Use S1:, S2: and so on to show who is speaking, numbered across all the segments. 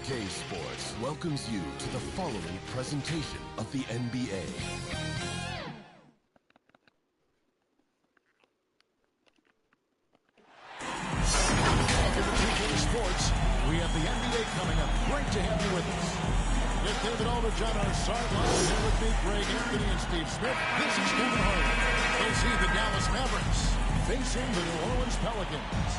S1: OKC Sports welcomes you to the following presentation of the NBA.
S2: Welcome to OKC Sports. We have the NBA coming up. Great to have you with us. With David Aldridge on our sidelines, here with me, Greg Anthony and Steve Smith. This is Kevin Hart. They see the Dallas Mavericks facing the New Orleans Pelicans.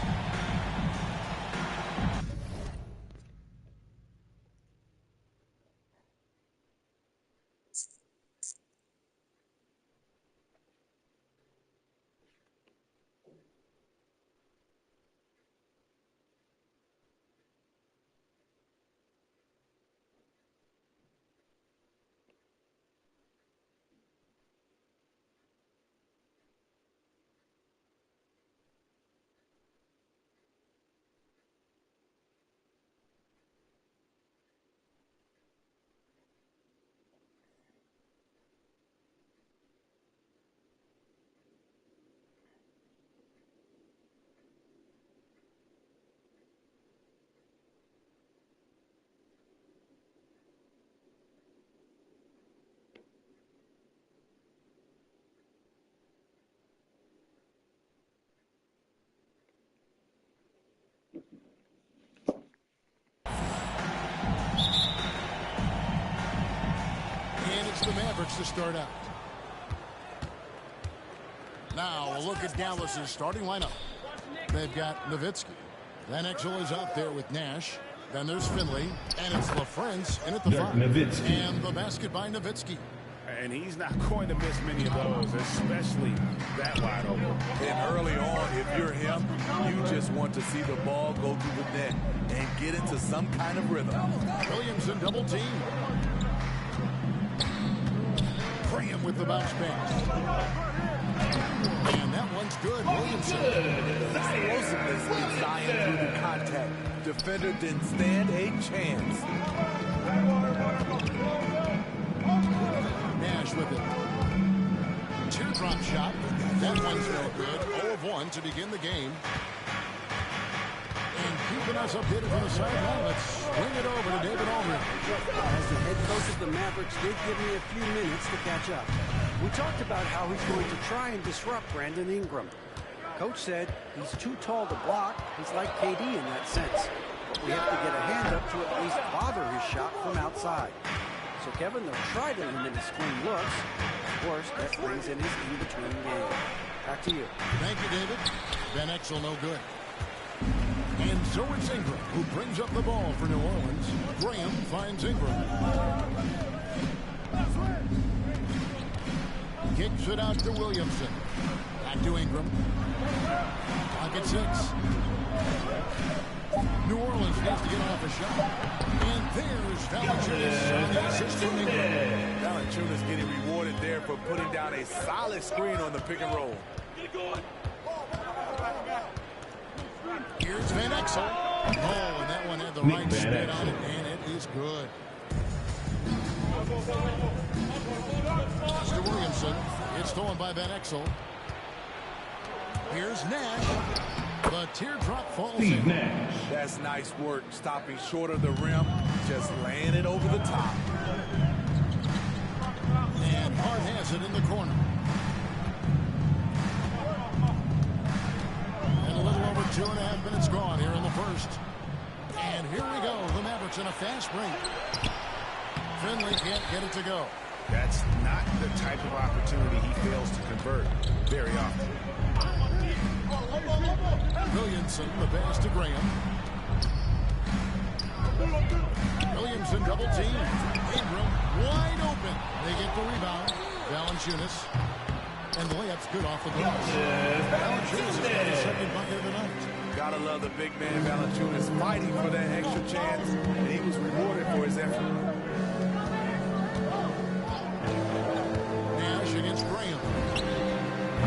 S2: The Mavericks to start out. Now a look at Dallas's starting lineup. They've got Nowitzki. Van Exel is out there with Nash. Then there's Finley, and it's LaFrance in at the 5.
S3: Nowitzki.
S2: And the basket by Nowitzki.
S3: And he's not going to miss many of those, especially that wide open.
S4: And early on, if you're him, you just want to see the ball go through the net and get into some kind of rhythm.
S2: Williamson double team. Graham with the bounce pass. And that one's good. Williamson.
S4: Explosiveness in Zion through the contact. Defender didn't stand a chance.
S2: Nash with it. Teardrop shot. That one's no good. 0 of 1 to begin the game. And keeping us updated from the sideline, let's swing it over to David Aldridge.
S5: As the head coach of the Mavericks did give me a few minutes to catch up. We talked about how he's going to try and disrupt Brandon Ingram. Coach said he's too tall to block. He's like KD in that sense. But we have to get a hand up to at least bother his shot from outside. So Kevin, they'll try to limit his swing looks. Of course, that brings in his in-between game. Back to you.
S2: Thank you, David. Van Exel no good. And so it's Ingram who brings up the ball for New Orleans. Graham finds Ingram. Kicks it out to Williamson. Back to Ingram. Clock at 6. New Orleans needs to get off a shot. And there's Valanciunas on the assist from Ingram.
S4: Valanciunas getting rewarded there for putting down a solid screen on the pick and roll.
S2: Here's Van Exel. Oh, and that one had the right spin on it, and it is good. To Williamson. It's stolen by Van Exel. Here's Nash. The teardrop falls in.
S4: That's nice work, stopping short of the rim, just laying it over the top.
S2: And Hart has it in the corner. And a little over 2.5 minutes gone here in the first. And here we go. The Mavericks in a fast break. Finley can't get it to go.
S3: That's not the type of opportunity he fails to convert very often.
S2: Williamson, the pass to Graham. Williamson double team. Ingram wide open. They get the rebound. Valanciunas. And the layup's good off the glass. Valanciunas has got his second bucket of the night.
S4: Gotta love the big man Valanciunas fighting for that extra chance, and he was rewarded for his effort.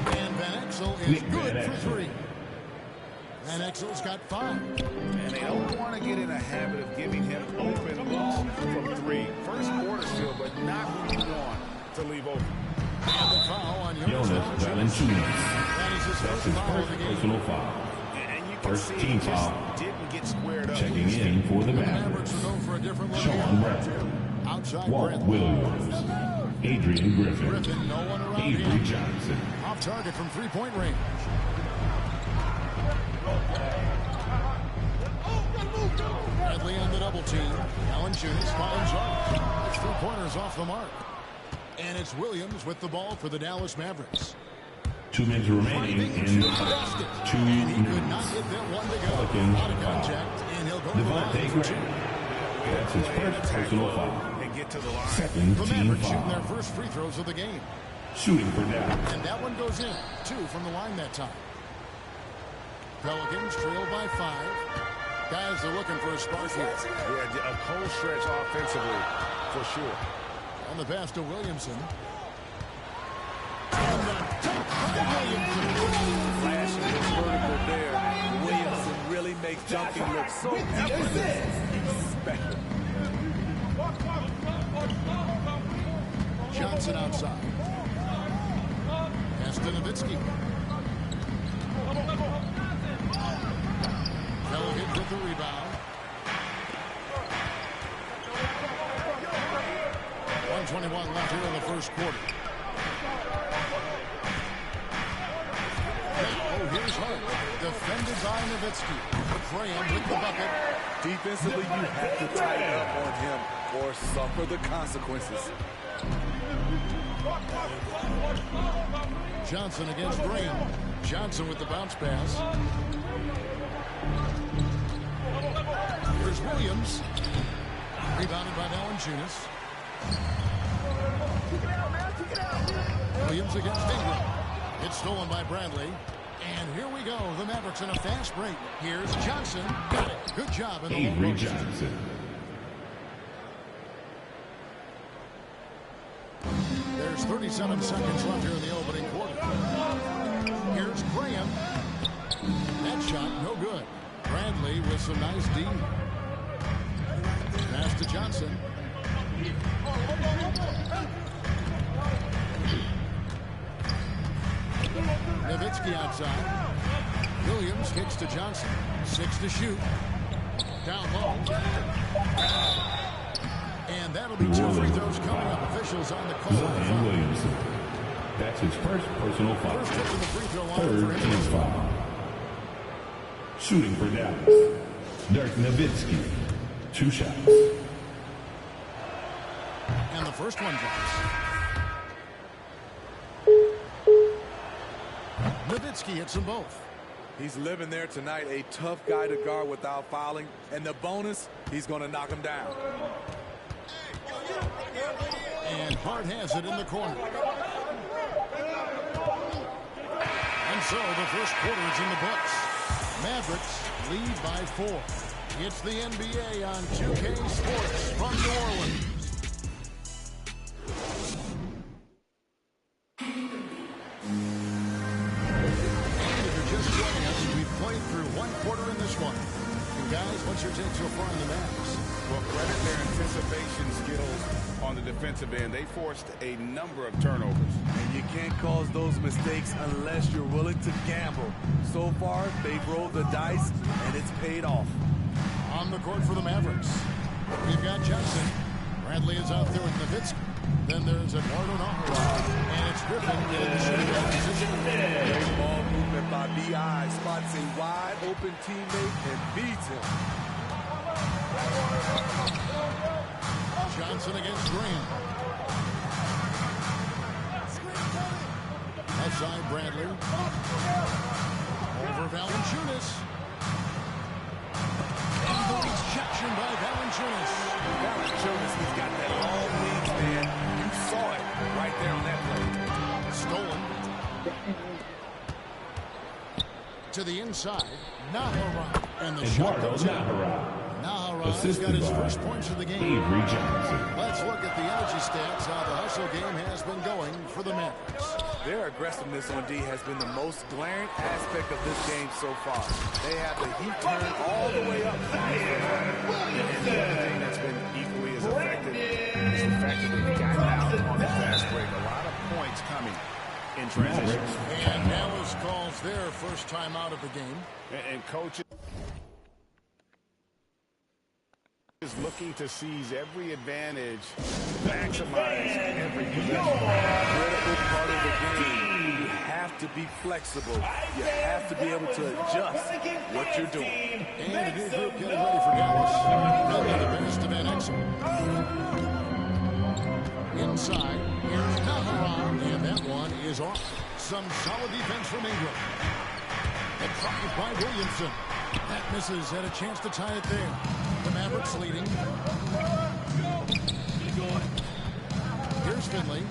S2: And Van Exel is good for 3. Van Exel's got 5.
S3: And they don't want to get in a habit of giving him open looks from 3. First quarter still, but not when you want to leave open.
S2: And the foul on
S6: Jonas Valanciunas.
S2: That is his
S6: That's
S2: first
S6: his
S2: foul of
S6: first
S2: the game.
S6: personal foul.
S3: And you can
S6: First
S3: see
S6: team
S3: he just
S6: foul.
S3: didn't get squared up.
S6: Checking in for the
S2: The Mavericks
S6: Mavericks.
S2: will go for a different look.
S6: Sean Bradford.
S2: Outside
S6: Walt
S2: Brent.
S6: Williams. Adrian Griffin.
S2: Griffin, no one around
S6: Avery
S2: him.
S6: Johnson.
S2: Off target from 3-point range. Bradley on the double team. Valanciunas finds up. It's 3-pointers off the mark. And it's Williams with the ball for the Dallas Mavericks.
S6: 2 minutes remaining in 2
S2: And he could not
S6: minutes.
S2: get that one to go.
S6: Pelicans
S2: Out of
S6: foul.
S2: contact, and he'll go to the line
S6: Devontae
S2: for 2.
S6: Graham. That's his first personal foul.
S3: And get to the line.
S6: Second
S2: The
S6: team
S2: Mavericks shooting their
S6: foul.
S2: first free throws of the game.
S6: Shooting for Dallas.
S2: And that one goes in. 2 from the line that time. Pelicans trailed by 5. Guys are looking for a spark here.
S3: Yeah, a cold stretch offensively, for sure.
S2: On the pass to Williamson. And the dunk by Williamson.
S4: Flashing the vertical there. Williamson really makes dunking look so effortless. Expected.
S2: Johnson outside. Pass to Nowitzki. Pelicans with the rebound. 1:21 left here in the first quarter. Now, here's Hart. Defended by Nowitzki. Graham with the bucket.
S4: Defensively, you have to tighten up on him or suffer the consequences.
S2: Johnson against Graham. Johnson with the bounce pass. Here's Williams. Rebounded by Valanciunas. Williams against Ingram. It's stolen by Bradley. And here we go. The Mavericks in a fast break. Here's Johnson. Got it. Good job in the low
S6: Avery
S2: post.
S6: Johnson.
S2: There's 37 seconds left here in the opening quarter. Here's Graham. That shot, no good. Bradley with some nice D. Pass to Johnson. Nowitzki outside. Williams kicks to Johnson. 6 to shoot. Down low. And that'll be 2 free throws coming up. Officials on the call.
S6: Zion Williamson. That's his first personal foul.
S2: First hit to the free throw line for
S6: Third
S2: him.
S6: team foul. Shooting for Dallas. Dirk Nowitzki. 2 shots.
S2: And the first one drops. Nowitzki hits them both.
S4: He's living there tonight, a tough guy to guard without fouling. And the bonus, he's going to knock him down.
S2: And Hart has it in the corner. And so the first quarter is in the books. Mavericks lead by 4. It's the NBA on 2K Sports from New Orleans. And if you're just joining us, we've played through 1 quarter in this one. And guys, what's your take so far on the Mavs?
S3: Well, credit their anticipation skills on the defensive end. They forced a number of turnovers.
S4: And you can't cause those mistakes unless you're willing to gamble. So far, they've rolled the dice, and it's paid off.
S2: On the court for the Mavericks, we've got Johnson. Bradley is out there with Nowitzki. Then there's Eduardo Nahara. And it's Griffin in the shooting guard position.
S4: Great ball movement by B.I. Spots a wide open teammate and beats him.
S2: Johnson against Graham. Outside Bradley. Over Valanciunas. And the rejection by Valanciunas.
S3: Valanciunas, he's got that long wingspan. You saw it right there on that play.
S2: Stolen. To the inside. Nahara. And the shot
S6: Eduardo
S2: goes in.
S6: Nahara.
S2: Nahara's got
S6: Assisted
S2: his
S6: by
S2: first points of the game.
S6: Avery Johnson.
S2: Let's look at the energy stats, how the hustle game has been going for the Mavericks.
S4: Their aggressiveness on D has been the most glaring aspect of this game so far. They have the heat turned all the way up.
S3: And the other thing that's been equally as effective is the fact that they've gotten out on the fast break. A lot of points coming in transition.
S2: And Dallas calls their first time out of the game.
S3: And coach is looking to seize every advantage, maximize every possession.
S4: Critical part of the game. You have to be flexible. You have to be able to adjust what you're doing.
S2: And a new group getting ready for Dallas. Now by the best of NX. Inside, here's Navarone, and that one is off. Some solid defense from Ingram. A drive by Williamson. That misses, had a chance to tie it there. The Mavericks leading. Here's Finley.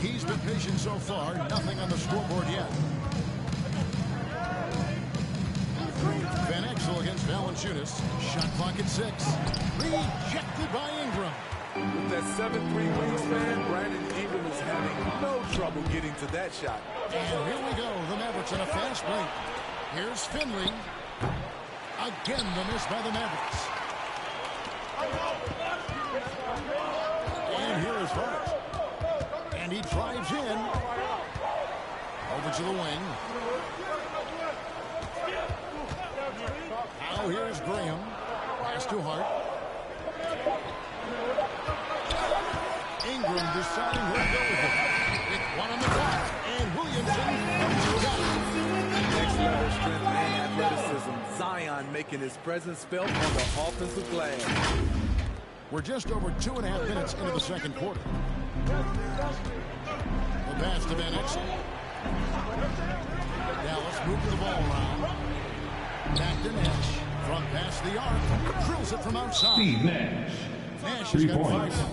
S2: He's been patient so far. Nothing on the scoreboard yet. Van Exel against Valanciunas. Shot clock at 6. Rejected by Ingram.
S4: With that 7'3" wingspan, Brandon Ingram is having no trouble getting to that shot.
S2: And here we go. The Mavericks on a fast break. Here's Finley. Again, the miss by the Mavericks. And here is Hart. And he drives in. Over to the wing. Now here's Graham. Pass to Hart. Ingram deciding where to go with it. With one on the clock. And Williamson comes down.
S4: Next level strength and athleticism. Zion making his presence felt on the offensive glass.
S2: We're just over 2.5 minutes into the second quarter. The pass to Van Exel. Dallas moving the ball around. Back to Nash. From past the arc. Drills it from outside.
S6: Steve Nash.
S2: Nash has
S6: 3
S2: got
S6: points.
S2: 5.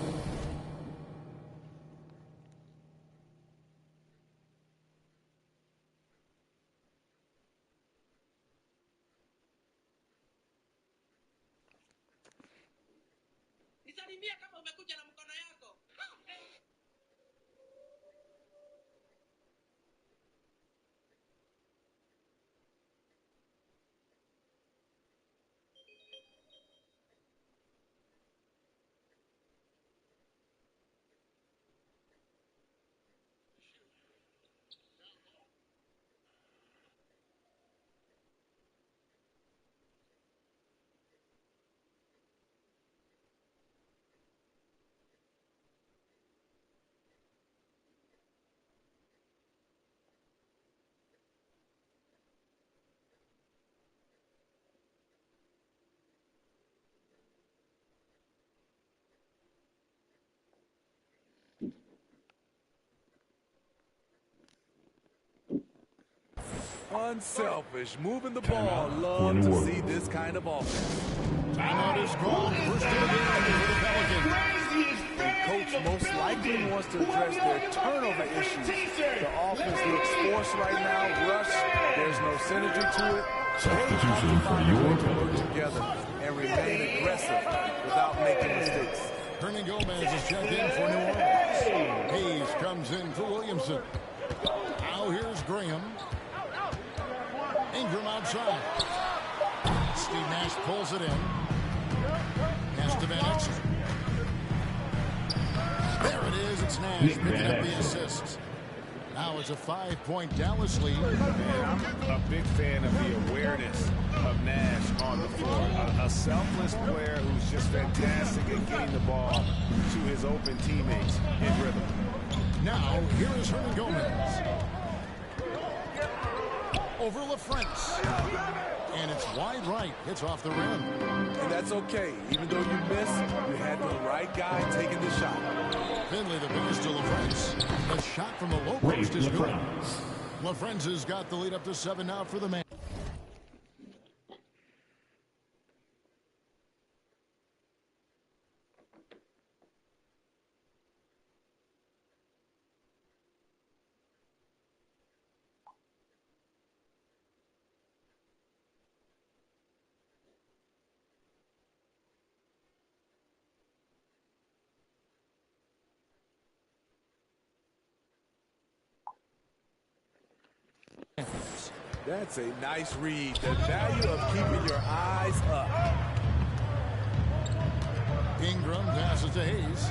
S4: Unselfish, moving the ball. Love to see this kind of offense.
S2: Timeout is called. First of the game for the Pelicans.
S4: And coach most likely wants to address their turnover issues. The offense looks forced right now, rushed. There's no synergy to it.
S6: Substitution for your
S4: work together and remain aggressive without making mistakes.
S2: Hernan Gomez is checked in for New Orleans. Hayes comes in for Williamson. Now here's Graham. Ingram outside. Steve Nash pulls it in. Pass to Van Exel. There it is. It's Nash picking up the assist. Now it's a 5-point Dallas lead.
S3: Man, I'm a big fan of the awareness of Nash on the floor. A selfless player who's just fantastic at getting the ball to his open teammates in rhythm.
S2: Now, here is Hernan Gomez. Over LaFrance. And it's wide right. Hits off the rim.
S4: And that's okay. Even though you miss, you had the right guy taking the shot.
S2: Finley the biggest to LaFrance. The shot from the low post is good. LaFrance has got the lead up to 7 now for the man.
S4: That's a nice read. The value of keeping your eyes up.
S2: Ingram passes to Hayes.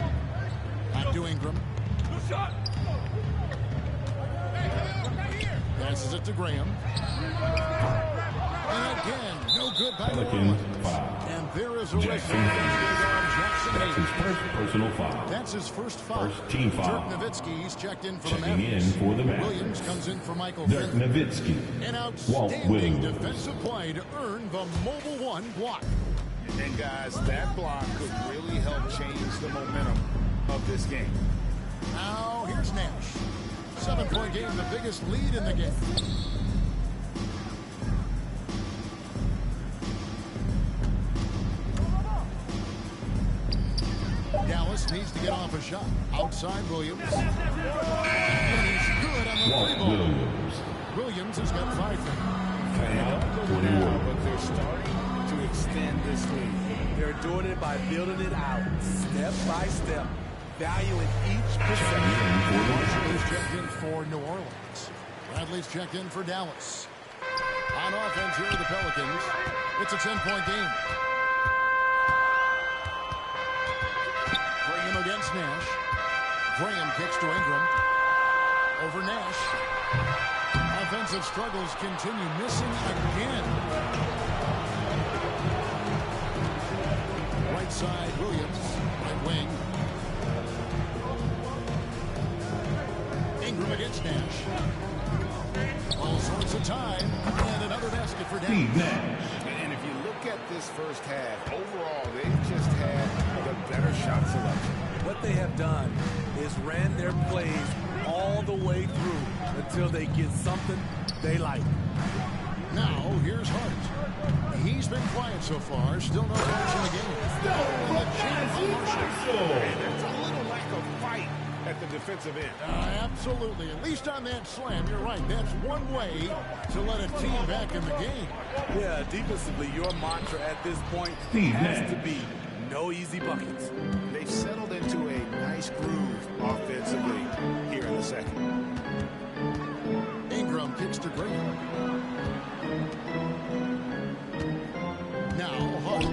S2: Back to Ingram. Passes it to Graham. And again, no good by
S6: Pelicans 5.
S2: And there is a whistle.
S6: That's his first personal foul.
S2: That's his first foul.
S6: First team foul.
S2: Dirk Nowitzki, he's checked in for the
S6: Checking
S2: Mavericks.
S6: in for the Mavericks.
S2: Williams comes in for Michael
S6: Dirk
S2: Finley.
S6: Nowitzki.
S2: An
S6: Walt
S2: outstanding
S6: Williams.
S2: defensive play to earn the Mobile One block.
S3: And guys, that block could really help change the momentum of this game.
S2: Now, here's Nash. 7-point game, the biggest lead in the game. Dallas needs to get off a shot. Outside Williams. And he's good on the
S6: Walt
S2: three ball.
S6: Williams.
S2: Williams has got 5 for him.
S3: But they're starting to extend this lead.
S4: They're doing it by building it out, step by step, valuing each possession.
S2: Marshall's checked in for New Orleans. Bradley's checked in for Dallas. On offense here, the Pelicans. It's a 10-point game. Graham against Nash. Graham kicks to Ingram. Over Nash. Offensive struggles continue, missing again. Right side, Williams. Right wing. Ingram against Nash. All sorts of time. And another basket for
S6: Steve
S2: Dallas.
S6: Nash.
S3: And if you look at this first half, overall, they've just had the better shot selection.
S4: What they have done is ran their plays all the way through until they get something they like.
S2: Now, here's Hart. He's been quiet so far. Still no goals in the game. And the jam on Marshall.
S3: And there's a little lack of fight at the defensive end.
S2: Absolutely. At least on that slam, you're right. That's one way to let a team back in the game.
S4: Yeah, defensively, your mantra at this point
S6: Steve
S4: has
S6: Nash.
S4: to be no easy buckets.
S3: They've settled into a nice groove offensively here in the second.
S2: Ingram kicks to Graham. Now, Hart.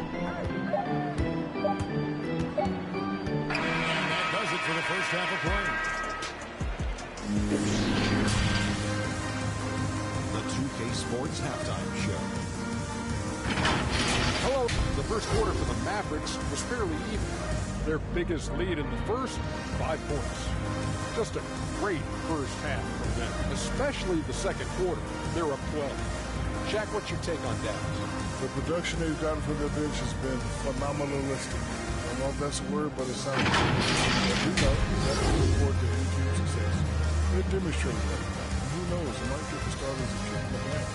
S2: And that does it for the first half of play.
S1: The 2K Sports Halftime Show.
S7: Hello. The first quarter for the Mavericks was fairly even. Their biggest lead in the first, 5 points. Just a great first half from them, especially the second quarter. They're up 12. Shaq, what's your take on Dallas?
S8: The production they've gotten from their bench has been phenomenalistic. I don't know if that's a word, but it sounds good. We know that's the report to any team success. They're demonstrating that. And who knows, it might get the starters a kick in the back.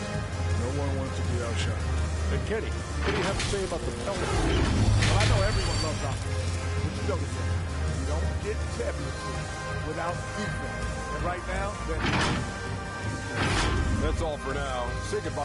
S8: No one wants to be outshot.
S7: And Kenny, what do you have to say about the Pelicans?
S4: Well, I know everyone loves offense, but you know this. You don't get championships without defense. And right now,
S7: That's all for now. Say goodbye.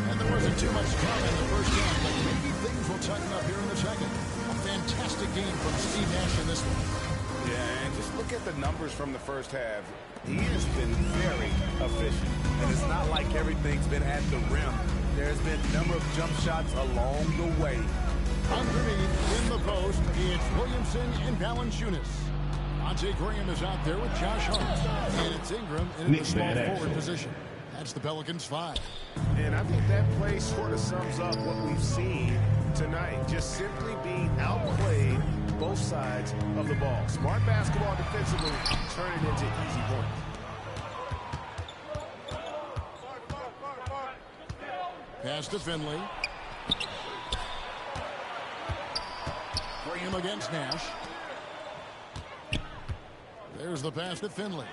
S2: And there wasn't too much drama in the first half, but maybe things will tighten up here in the second. A fantastic game from Steve Nash in this one.
S3: Yeah, and just look at the numbers from the first half. He has been very efficient.
S4: and it's not like everything's been at the rim. There's been a number of jump shots along the way.
S2: Underneath, in the post, it's Williamson and Valanciunas. Monte Graham is out there with Josh Hart. And it's Ingram in the small forward position. That's the Pelicans 5.
S3: And I think that play sort of sums up what we've seen tonight. Just simply being outplayed both sides of the ball. Smart basketball defensively, turn it into easy points.
S2: Pass to Finley. Graham against Nash. There's the pass to Finley.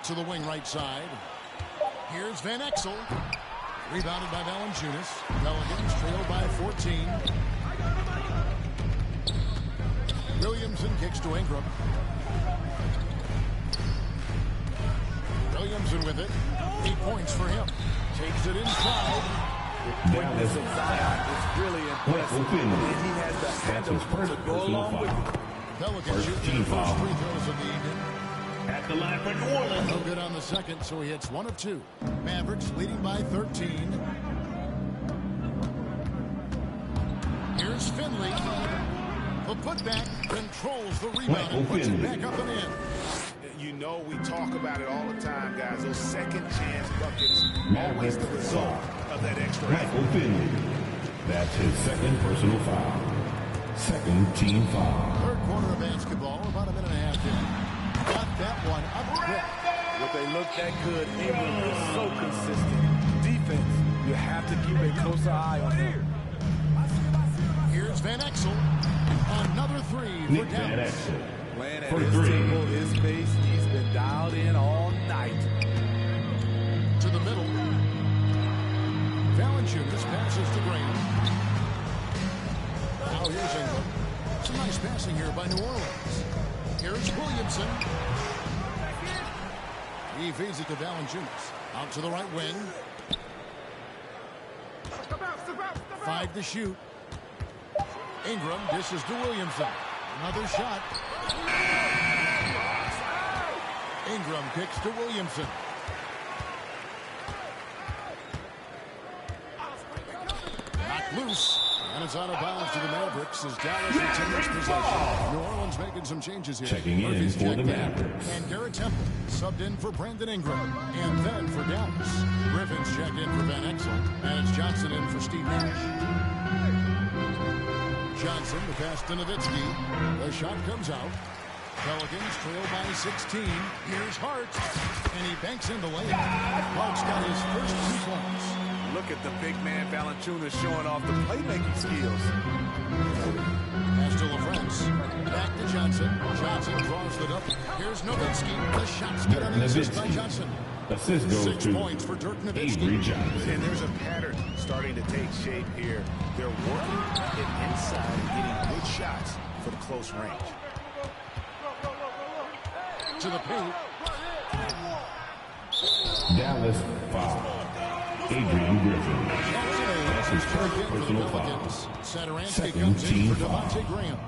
S2: To the wing right side. Here's Van Exel. Rebounded by Valanciunas. Pelicans trailed by 14. Williamson kicks to Ingram. Williamson with it. 8 points for him. Takes it inside.
S4: The quickness of Zion is really impressive, and he has the handle to go along with it.
S2: Pelicans shooting their first free throws of the evening.
S6: At the line for New Orleans.
S2: No good on the second, so he hits 1 of 2. Mavericks leading by 13. Here's Finley. The putback controls the rebound and puts it back up and in.
S3: You know, we talk about it all the time, guys. Those second chance buckets, always the result of that extra effort.
S6: Finley. That's his second personal foul. Second team foul.
S2: Third quarter of basketball, about a minute and a half in. Got that one up quick.
S4: When they look that good, Ingram is so consistent. Defense, you have to keep a closer eye on him.
S2: Here's Van Exel. Another three for Dallas.
S4: Playing at his tempo, his pace, he's been dialed in all night.
S2: To the middle. Valanciunas passes to Graham. Now here's Ingram. Some nice passing here by New Orleans. Here's Williamson. He feeds it to Valanciunas. Out to the right wing. 5 to shoot. Ingram dishes to Williamson. Another shot. Ingram kicks to Williamson. Knocked loose. And it's out of bounds to the Mavericks as Dallas retains possession. New Orleans making some changes here.
S6: Checking in
S2: Murphy's
S6: for the
S2: checked in.
S6: Mavericks.
S2: And Garrett Temple subbed in for Brandon Ingram. And then for Dallas, Griffin's checked in for Van Exel. And it's Johnson in for Steve Nash. Johnson, the pass to Nowitzki. The shot comes out. Pelicans trail by 16. Here's Hart. And he banks in the layup. Hart's got his first 2 points.
S4: Look at the big man Valanciunas showing off the playmaking skills.
S2: Pass to LaFrance. Back to Johnson. Johnson draws the double. Here's Nowitzki. The shot's good on the assist by Johnson.
S6: Assist goes
S2: 6
S6: to
S2: points for Dirk Nowitzki.
S6: Avery Johnson.
S3: And there's a pattern starting to take shape here. They're working it inside and getting good shots from close range.
S2: To the paint.
S6: Dallas foul. Adrian Griffin. That's his first personal foul. Second team foul.
S2: Graham.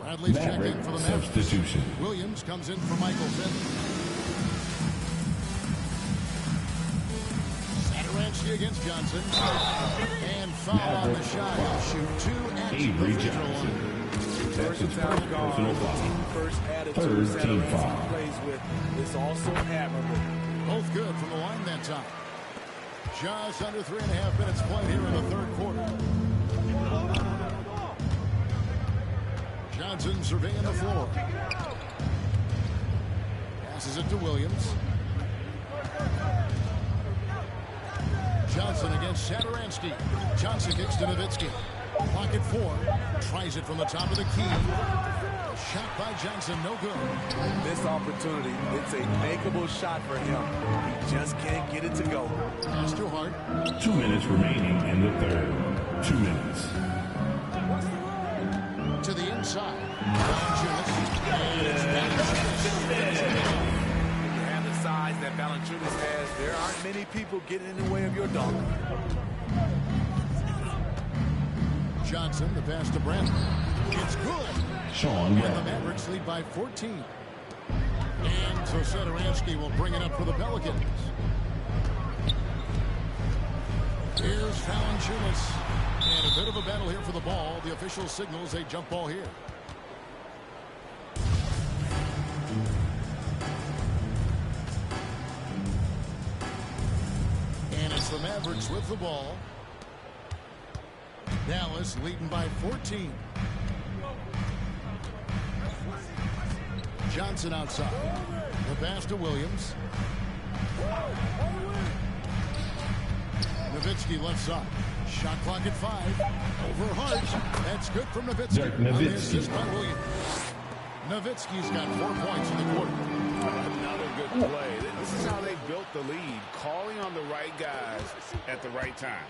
S2: Bradley's checked in for the Mavericks.
S6: Substitution.
S2: Williams comes in for Michael Finley. Satoransky against Johnson. And foul on the shot. He'll shoot 2 at
S6: Avery
S2: the free throw
S6: Johnson.
S2: line.
S6: That's his first personal foul. Third team foul.
S4: Plays with is also admirable.
S2: Both good from the line that time. Just under 3.5 minutes played here in the third quarter. Johnson surveying the floor. Passes it to Williams. Johnson against Satoransky. Johnson kicks to Nowitzki. Pocket 4. Tries it from the top of the key. A shot by Johnson, no good.
S4: This opportunity, it's a makeable shot for him. He just can't get it to go.
S2: Pass to Hart.
S6: 2 minutes remaining in the third. 2 minutes.
S2: To the inside. Valanciunas. And it's Valanciunas.
S4: You have the size that Valanciunas has. There aren't many people getting in the way of your dunk.
S2: Johnson, the pass to Brandon. It's good.
S6: Sean
S2: And the
S6: Brandon.
S2: Mavericks lead by 14. And so Satoransky will bring it up for the Pelicans. Here's Valanciunas. And a bit of a battle here for the ball. The official signals a jump ball here. And it's the Mavericks with the ball. Dallas leading by 14. Johnson outside. The pass to Williams. Nowitzki left side. Shot clock at 5. Over Hart. That's good from Nowitzki.
S6: Dirk
S2: On the
S6: Nowitzki.
S2: assist by Williams. Nowitzki's got 4 points in the quarter.
S3: Another good play. This is how they built the lead, calling on the right guys at the right time.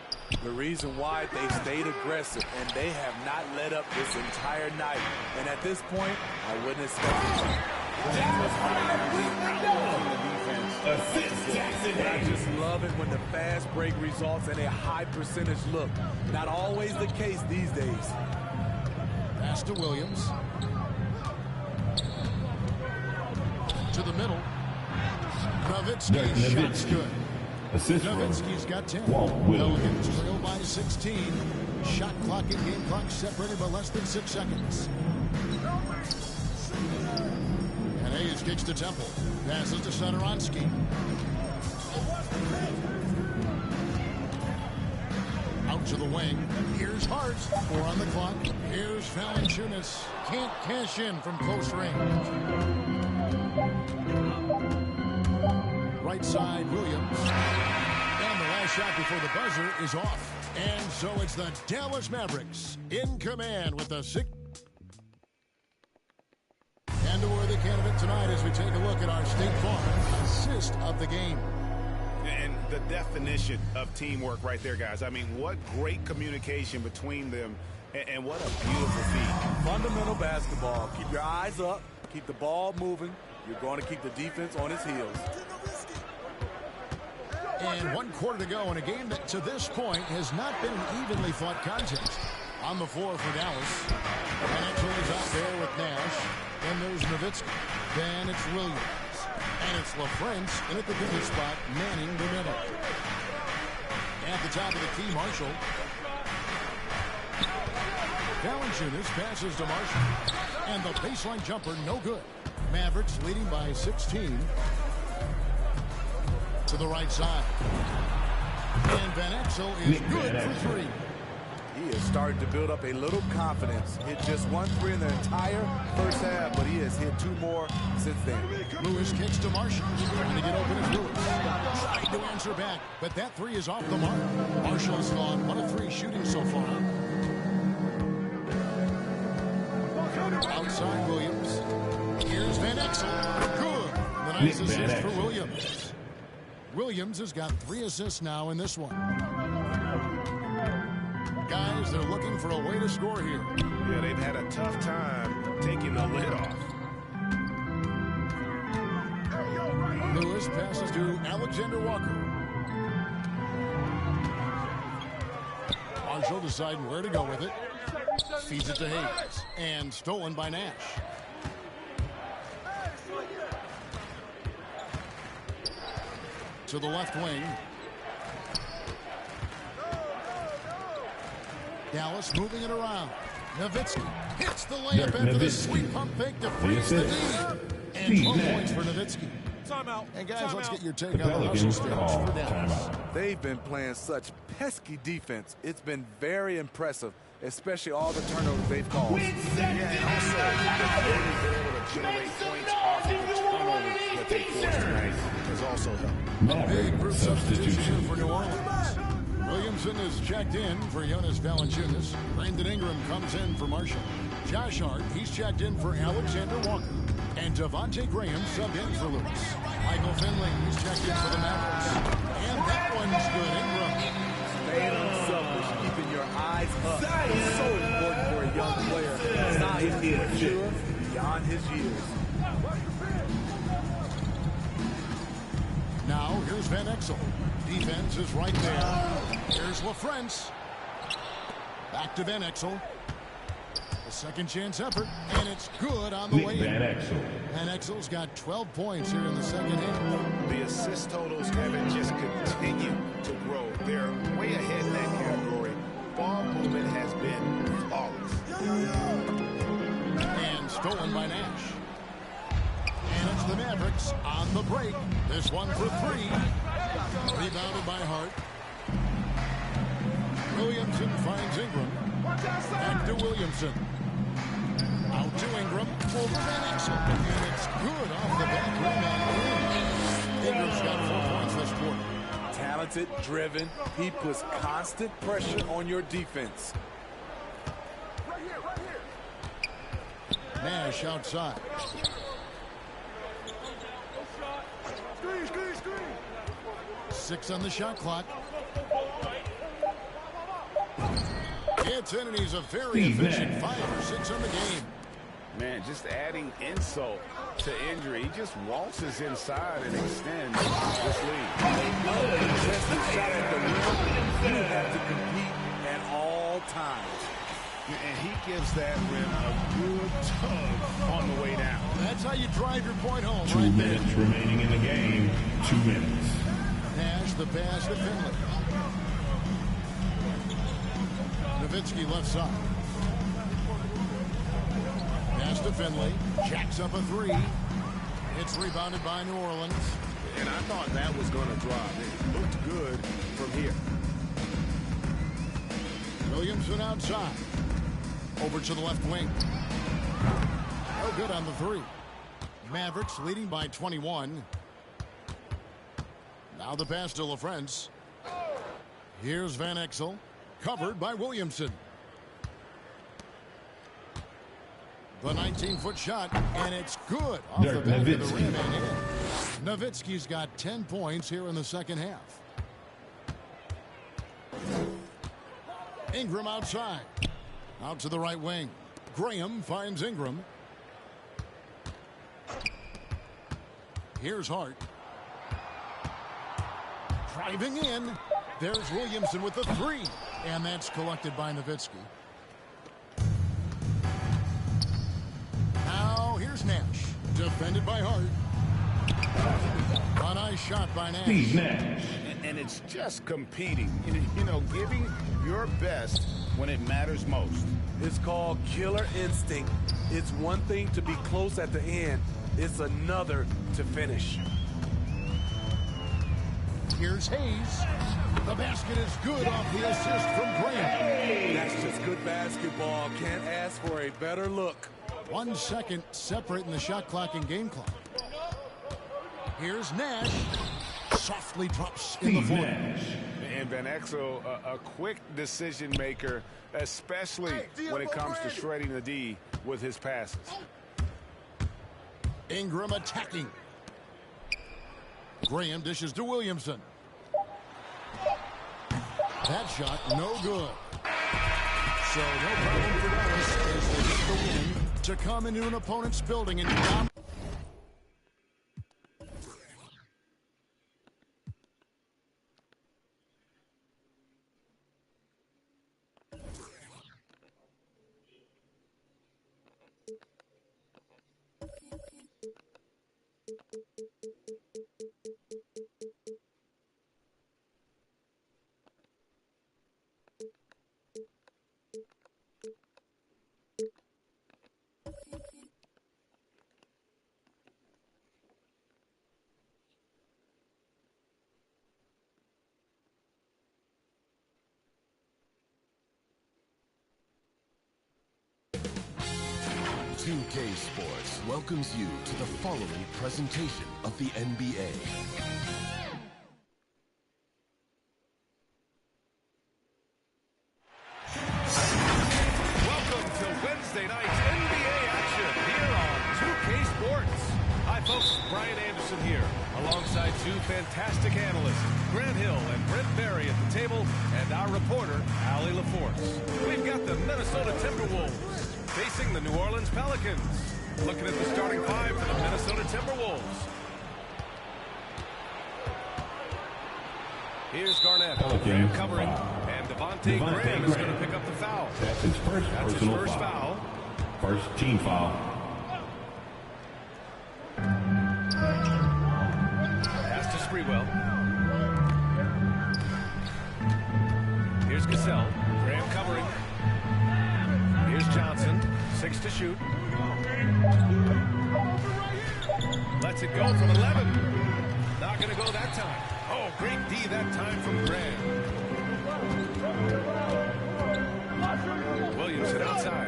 S4: The reason why they stayed aggressive, and they have not let up this entire night. And at this point, I wouldn't expect it.
S6: Assist Jackson.
S4: I just love it when the fast break results in a high percentage look. Not always the case these days.
S2: Pass to Williams. To the middle. Nowitzki's shot's good.
S6: Assist
S2: Nowitzki's got 10.
S6: Williamson.
S2: Pelicans trail by 16. Shot clock and game clock separated by less than 6 seconds. And Hayes kicks to Temple. Passes to Satoransky. Out to the wing. Here's Hart. 4 on the clock. Here's Valanciunas. Can't cash in from close range. Right side, Williams. And the last shot before the buzzer is off. And so it's the Dallas Mavericks in command with the 6. And a worthy candidate tonight as we take a look at our State Farm assist of the game.
S3: And the definition of teamwork right there, guys. I mean, what great communication between them, and what a beautiful feat.
S4: Fundamental basketball. Keep your eyes up. Keep the ball moving. You're going to keep the defense on its heels.
S2: And 1 quarter to go in a game that to this point has not been an evenly fought contest. On the floor for Dallas. And actually is out there with Nash. Then there's Nowitzki. Then it's Williams. And it's LaFrance in at the pivot spot, manning the middle. At the top of the key, Marshall. Valanciunas passes to Marshall. And the baseline jumper, no good. Mavericks leading by 16. To the right side. And Van Exel is good for 3.
S4: He is starting to build up a little confidence. Hit just 1 3 in the entire first half, but he has hit 2 more since then.
S2: Lewis kicks to Marshall. Trying to get open is Lewis. Trying to answer back, but that 3 is off the mark. Marshall's gone 1 of 3 shooting so far. Outside Williams. Here's Van Exel. Good. The nice assist for Williams. Williams has got 3 assists now in this one. Guys, they're looking for a way to score here.
S3: Yeah, they've had a tough time taking the lid off.
S2: Lewis passes to Alexander Walker. Marshall deciding where to go with it. Feeds it to Hayes. And stolen by Nash. To the left wing. Dallas moving it around. Nowitzki hits the layup after the sweet pump fake to freeze the lead. And 12 points for Nowitzki.
S4: Timeout.
S2: And guys, let's get your take on the hustle stretch for Dallas.
S4: They've been playing such pesky defense. It's been very impressive, especially all the turnovers they've caused.
S3: Yeah, and also they've been able to generate points off of the turnovers that they forced tonight has also helped.
S2: A big group substitution here for New Orleans. Williamson is checked in for Jonas Valanciunas. Brandon Ingram comes in for Marshall. Josh Hart, he's checked in for Alexander Walker. And Devontae Graham subbed in for Lewis. Michael Finley, he's checked in for the Mavericks. And that one's good. Ingram.
S4: Staying unselfish, keeping your eyes up. It's so important for a young player. Size is mature beyond his years.
S2: Now, here's Van Exel. Defense is right there. Here's LaFrance. Back to Van Exel. A second chance effort, and it's good on the way in. Van Exel's got 12 points here in the second half.
S3: The assist totals haven't just continued to grow. They're way ahead in that category. Ball movement has been flawless.
S2: And stolen by Nash. And it's the Mavericks on the break. This one for 3. Rebounded by Hart. Williamson finds Ingram. Back to Williamson. Out to Ingram. Over Van Exel. And it's good off the back rim. Ingram's got 4 points this quarter.
S4: Talented, driven. He puts constant pressure on your defense.
S2: Nash outside. Six on the shot clock. It's in, and he's a very efficient 5 or 6 on the game.
S3: Man, just adding insult to injury. He just waltzes inside and extends this lead.
S4: Contested shot at the rim. You have to compete at all times.
S3: And he gives that rim a good tug on the way down.
S2: That's how you drive your point home.
S6: 2 minutes remaining in the game. 2 minutes.
S2: Nash the pass to Finley. Nowitzki left side. Pass to Finley. Jacks up a three. It's rebounded by New Orleans.
S3: And I thought that was going to drop. It looked good from here.
S2: Williamson outside. Over to the left wing. No good on the three. Mavericks leading by 21. Now the pass to LaFrance. Here's Van Exel. Covered by Williamson. The 19-foot shot, and it's good off the back of the rim and in. Nowitzki's got 10 points here in the second half. Ingram outside. Out to the right wing. Graham finds Ingram. Here's Hart. Driving in. There's Williamson with the three. And that's collected by Nowitzki. Now here's Nash. Defended by Hart. A nice shot by Nash.
S3: And it's just competing. You know, giving your best when it matters most.
S4: It's called killer instinct. It's one thing to be close at the end. It's another to finish.
S2: Here's Hayes. The basket is good off the assist from Graham.
S4: That's just good basketball. Can't ask for a better look.
S2: 1 second separating the shot clock and game clock. Here's Nash. Softly drops in the floor.
S3: And Van Exel, a quick decision maker, especially when it comes to shredding the D with his passes.
S2: Ingram attacking. Graham dishes to Williamson. That shot no good. So no problem for Dallas as they get the win to come into an opponent's building and dominate.
S1: OK Sports welcomes you to the following presentation of the NBA.
S9: Welcome to Wednesday night's NBA action here on 2K Sports. Hi folks, Brian Anderson here, alongside two fantastic analysts, Grant Hill and Brent Berry at the table, and our reporter, Allie LaForce. We've got the Minnesota Timberwolves facing the New Orleans Pelicans. Looking at the starting five for the Minnesota Timberwolves. Here's Garnett. Graham covering. And Devontae Graham is going to pick up the foul.
S6: That's his first personal foul. First team foul.
S9: Pass to Sprewell. Here's Cassell. Graham covering. Here's Johnson. 6 to shoot. Lets it go from 11. Not going to go that time. Oh, great D that time from Graham. Williamson outside.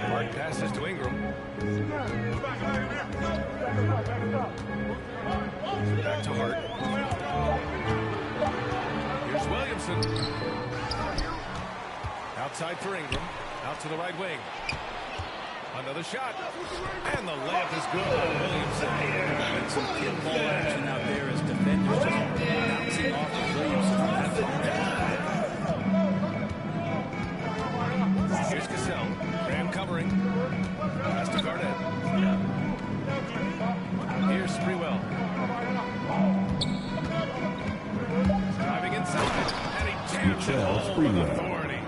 S9: Hart passes to Ingram. Back to Hart. Here's Williamson. Outside for Ingram. Out to the right wing. Another shot. And the layup is good on Williamson.
S5: And some pinball action out there as defenders just bouncing off of Williamson.
S9: Here's Cassell. authority.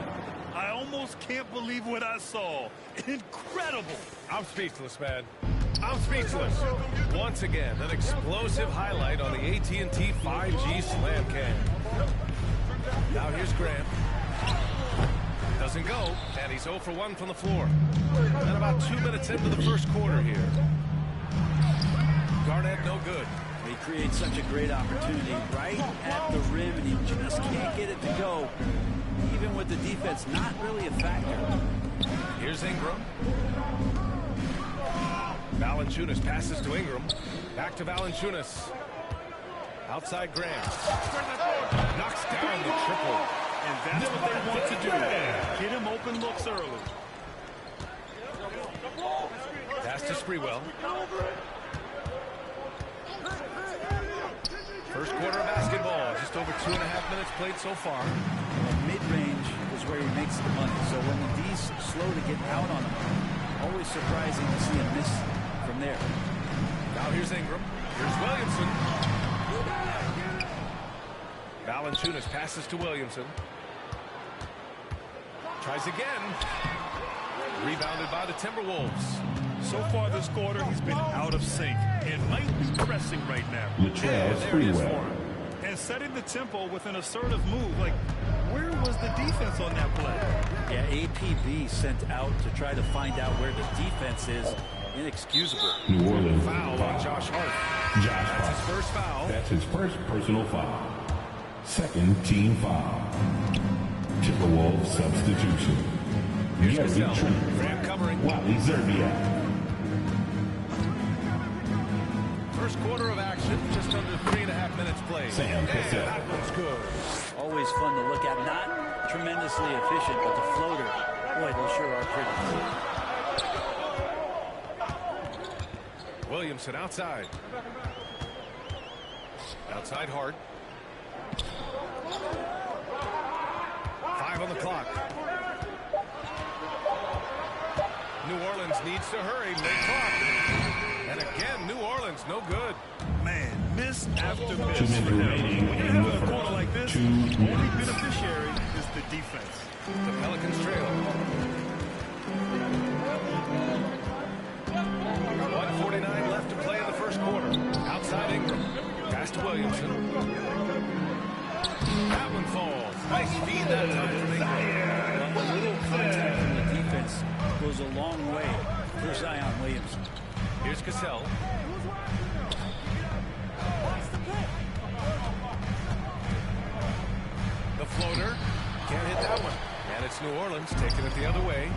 S10: I almost can't believe what I saw. Incredible.
S9: I'm speechless, man. I'm speechless. Once again, an explosive highlight on the AT&T 5G Slam Cam. Now here's Graham. Doesn't go, and he's 0 for 1 from the floor. And about 2 minutes into the first quarter here. Garnett no good.
S11: He creates such a great opportunity right at the rim, and he just can't get it to go, even with the defense not really a factor.
S9: Here's Ingram. Valanciunas passes to Ingram. Back to Valanciunas. Outside Graham. Knocks down the triple.
S10: And that's what they want to do. Get him open looks early.
S9: Pass to Sprewell. First quarter of basketball. Just over 2.5 minutes played so far.
S11: Mid-range is where he makes the money. So when the D's slow to get out on him, always surprising to see him miss from there.
S9: Now here's Ingram. Here's Williamson. Valanciunas passes to Williamson. Tries again. Rebounded by the Timberwolves.
S10: So far this quarter, he's been out of sync and might be pressing right now. And setting the tempo with an assertive move. Like, where was the defense on that play?
S11: Yeah, APB sent out to try to find out where the defense is. Inexcusable.
S6: New Orleans
S9: Foul on Josh Hart. That's his first foul.
S6: That's his first personal foul. Second team foul. Timberwolves substitution.
S9: Here's Cassell. Graham covering.
S6: Wally Zerbiak.
S9: First quarter of action, just under 3.5 minutes played.
S6: Sam Cassell.
S9: That one's good.
S11: Always fun to look at. Not tremendously efficient, but the floater, boy, those sure are pretty.
S9: Williamson outside. Outside Hart. 5 on the clock. New Orleans needs to hurry mid-clock. And again, New Orleans, no good.
S10: Man, miss after miss.
S6: 2 minutes remaining
S10: When you
S6: in
S10: have
S6: the
S10: a
S6: first.
S10: corner like this,
S6: 2
S10: the only
S6: minutes.
S10: beneficiary is the defense.
S9: The Pelicans trail. 1:49 left to play in the first quarter. Outside Ingram. Pass to Williamson. That one falls. Nice feed that time from Ingram.
S11: A little contact from the defense goes a long way for Zion Williamson.
S9: Here's Cassell. The floater. Can't hit that one. And it's New Orleans taking it the other way.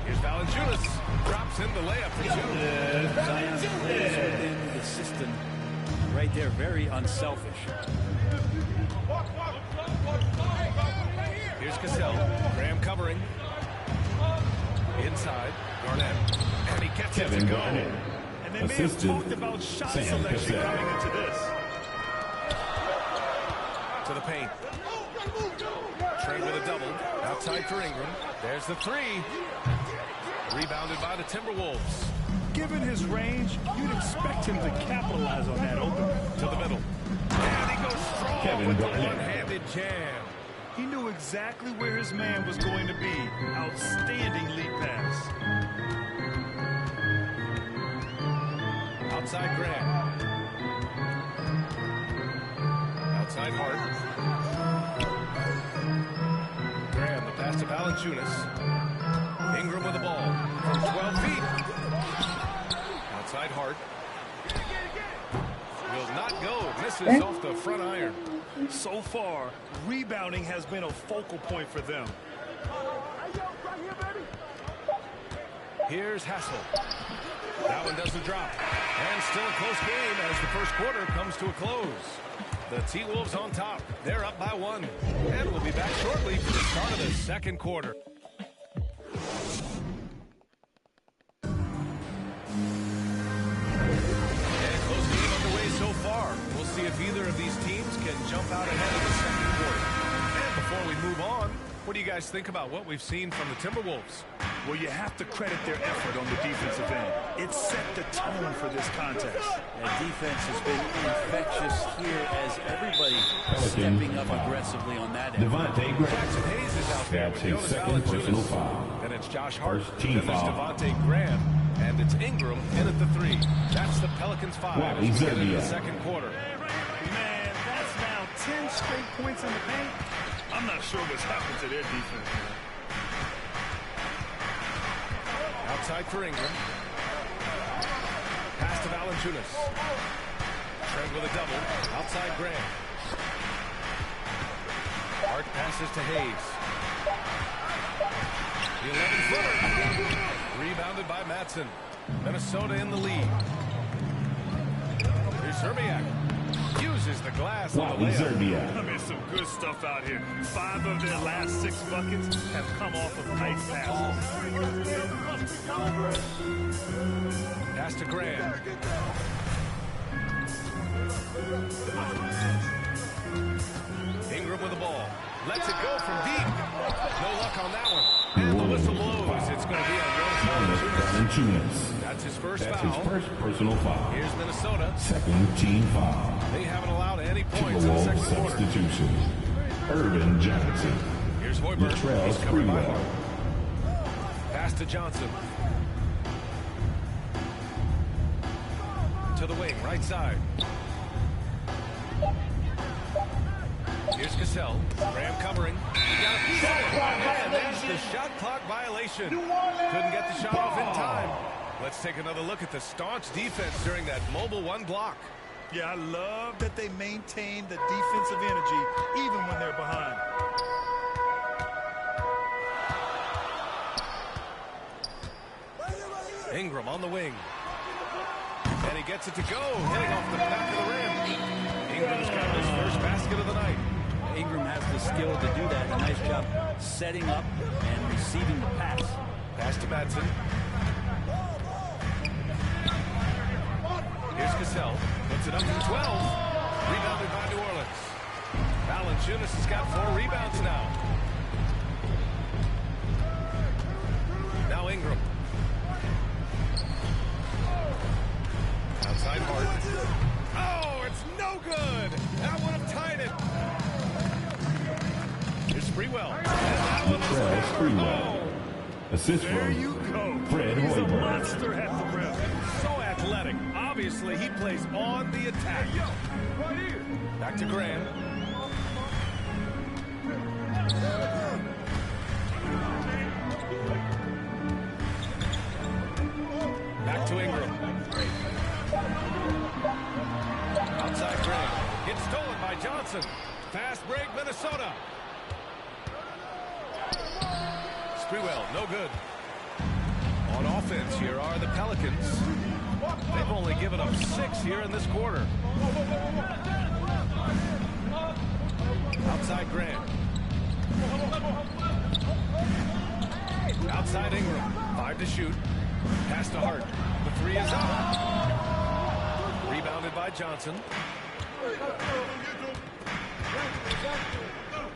S9: Here's Valanciunas. Drops in the layup for 2.
S11: Zion plays within the system right there, very unselfish.
S9: Here's Cassell. Graham covering. Inside. Garnett. And he gets it to go.
S6: Garnett.
S10: And they may have talked about shot selection coming into this.
S9: To the paint. Trade with a double. Outside for Ingram. There's the 3. Rebounded by the Timberwolves.
S10: Given his range, you'd expect him to capitalize on that open.
S9: To the middle. And he goes strong with the one-handed jam.
S10: He knew exactly where his man was going to be. Outstanding lead pass.
S9: Outside Graham. Outside Hart. Graham, the pass to Valanciunas. Ingram with the ball from 12 feet. Outside Hart. Will not go. Misses off the front iron.
S10: So far, rebounding has been a focal point for them.
S9: Here's Hassel. That one doesn't drop. And still a close game as the first quarter comes to a close. The T-Wolves on top. They're up by 1. And we'll be back shortly for the start of the second quarter. So far, we'll see if either of these teams can jump out ahead in the second quarter. And before we move on, what do you guys think about what we've seen from the Timberwolves?
S10: Well, you have to credit their effort on the defensive end. It set the tone for this contest.
S11: That defense has been infectious here as everybody stepping up aggressively on that end.
S6: Devontae Graham.
S9: Jackson Hayes is out there.
S6: That's his second personal foul.
S9: Then it's Josh Hart.
S6: First team
S9: then there's
S6: foul.
S9: Devontae Graham. And it's Ingram in at the 3. That's the Pelicans 5 as we get into the second quarter.
S10: Man, that's now 10 straight points in the paint. I'm not sure what's happened to their defense, man.
S9: Outside for Ingram. Pass to Valanciunas. Trent with a double. Outside Graham. Hart passes to Hayes. The 11-footer. Rebounded by Matson. Minnesota in the lead. Here's Zerbiak. Uses the glass on the layup.
S10: I mean, some good stuff out here. 5 of their last 6 buckets have come off of nice passes.
S9: Pass to Graham. Ingram with the ball. Lets it go from deep. No luck on that one. And the whistle blows. It's going to be on Valanciunas. That's his first foul.
S6: That's his first personal foul.
S9: Here's Minnesota.
S6: Second team foul.
S9: They haven't allowed any points in the second quarter.
S6: Substitution. Urban Johnson.
S9: Here's Hoiberg. He's covered by Hart. Pass to Johnson. To the wing, right side. Here's Cassell. Graham covering. He got a piece of it. And there's the shot clock violation. Couldn't get the shot off in time. Let's take another look at the staunch defense during that mobile 1 block.
S10: Yeah, I love that they maintain the defensive energy even when they're behind.
S9: Ingram on the wing. And he gets it to go, hitting off the back of the rim. Ingram's got his first basket of the night.
S11: Ingram has the skill to do that. A nice job setting up and receiving the pass.
S9: Pass to Madsen. Here's Cassell. Puts it up to 12. Rebounded by New Orleans. Valanciunas has got 4 rebounds now. Now Ingram. Outside Hart. Oh, it's no good. That would have tied it. Here's Sprewell. And that one is
S6: Sprewell. Assist
S10: there
S6: from
S10: you go.
S6: Fred
S10: He's a
S6: Hoiberg.
S10: monster at the rim.
S9: so athletic. Obviously, he plays on the attack. Back to Graham. Back to Ingram. Outside Graham. Gets stolen by Johnson. Fast break, Minnesota. Sprewell, no good. On offense, here are the Pelicans. They've only given up 6 here in this quarter. Outside Graham. Outside Ingram. 5 to shoot. Pass to Hart. The 3 is up. Rebounded by Johnson.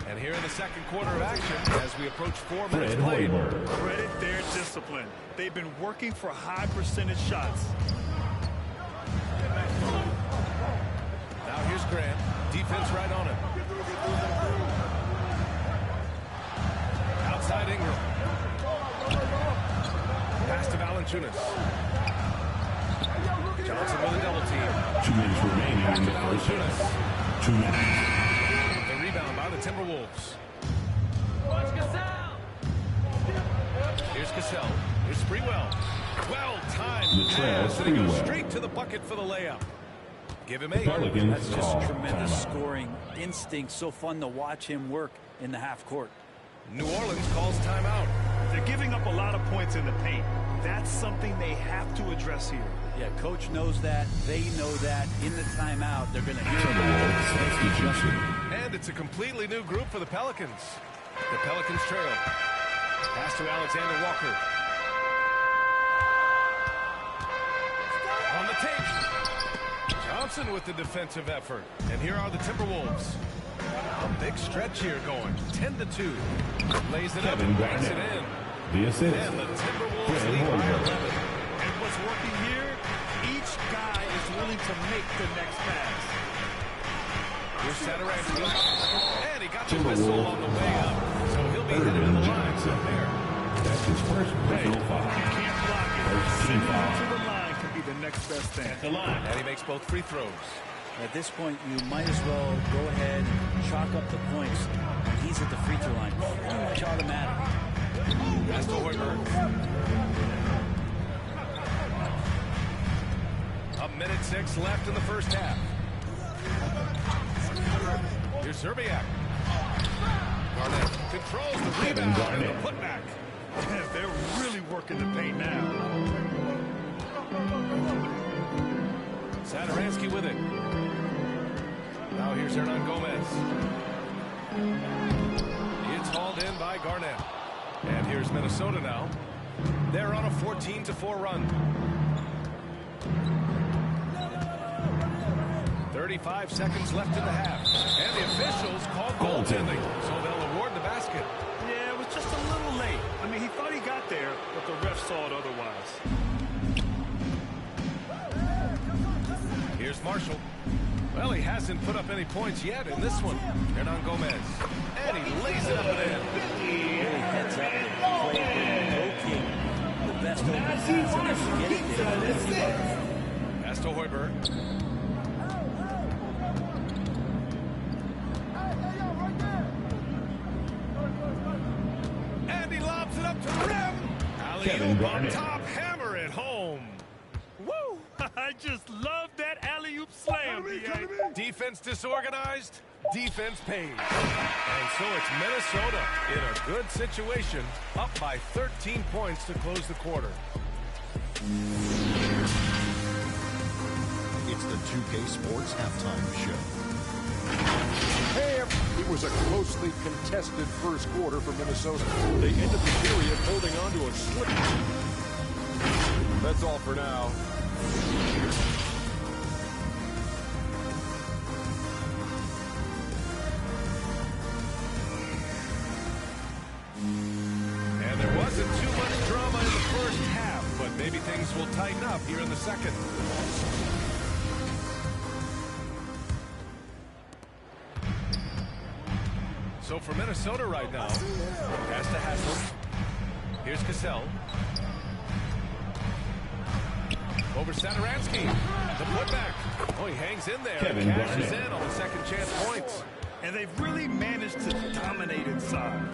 S9: And here in the second quarter of action, as we approach 4 minutes played.
S10: Credit their discipline. They've been working for high percentage shots.
S9: Now here's Graham. Defense right on him. Outside Ingram. Pass to Valanciunas. Johnson with a double team.
S6: 2 minutes remaining in the first half. 2 minutes.
S9: The rebound by the Timberwolves. Here's Cassell. Here's Sprewell. Well timed pass, and he goes straight to the bucket for the layup. Give him 8.
S11: That's just tremendous scoring instinct. So fun to watch him work in the half court.
S9: New Orleans calls timeout.
S10: They're giving up a lot of points in the paint. That's something they have to address here.
S11: Yeah, coach knows that. They know that. In the timeout, they're going to hear about it.
S9: And it's a completely new group for the Pelicans. The Pelicans trail. Pass to Alexander Walker. On the take. Johnson with the defensive effort. And here are the Timberwolves. A big stretch here going. 10-2. Lays it up and banks it in.
S6: The assist.
S9: And the Timberwolves lead by 11.
S10: And what's working here, to make the next pass.
S9: Here's Satoransky. And he got the whistle on the way up. So he'll be headed to the line from there.
S6: That's his first personal foul.
S10: You can't block it.
S6: First team foul.
S10: To the line can be the next best thing.
S6: At the line.
S9: And he makes both free throws.
S11: At this point, you might as well go ahead and chalk up the points. He's at the free throw line. Pretty much automatic.
S9: That's to Hoiberg. A minute 6 left in the first half. Here's Zerbiak. Garnett controls the rebound and the putback.
S10: They're really working the paint now.
S9: Satoransky with it. Now here's Hernan Gomez. It's hauled in by Garnett. And here's Minnesota now. They're on a 14-4 run. 35 seconds left in the half. And the officials called goaltending, so they'll award the basket.
S10: Yeah, it was just a little late. I mean, he thought he got there, but the ref saw it otherwise.
S9: Here's Marshall. Well, he hasn't put up any points yet in this one. Hernan Gomez. And he lays it up and in.
S11: Really heads up there. Play the best open pass and if you get it there.
S9: Pass to Hoiberg. And he lobs it up to the rim. Alley-oop on top, hammer it home.
S10: Woo! I just love that alley-oop slam, B.A.
S9: Defense disorganized, defense pays. And so it's Minnesota in a good situation, up by 13 points to close the quarter.
S2: It's the 2K Sports Halftime Show.
S7: Hey, it was a closely contested first quarter for Minnesota. They ended the period holding on to a slip. That's all for now.
S9: And there wasn't too much drama in the first half, but maybe things will tighten up here in the second. So for Minnesota right now, pass to Hassel. Here's Cassell. Over Satoransky. The putback. Oh, he hangs in there.
S6: Kevin
S9: Cashes
S6: Garnett.
S9: in on the second chance points.
S10: And they've really managed to dominate inside.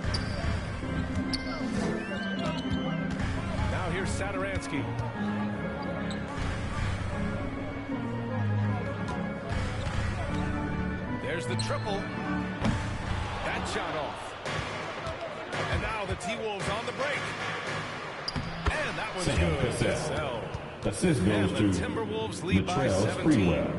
S9: Now here's Satoransky. There's the triple. That shot off. And now the T-Wolves on the break. And that one's good. Cassell.
S6: Assist goes to
S9: the Timberwolves lead by
S6: Latrell
S9: 17.
S6: Sprewell.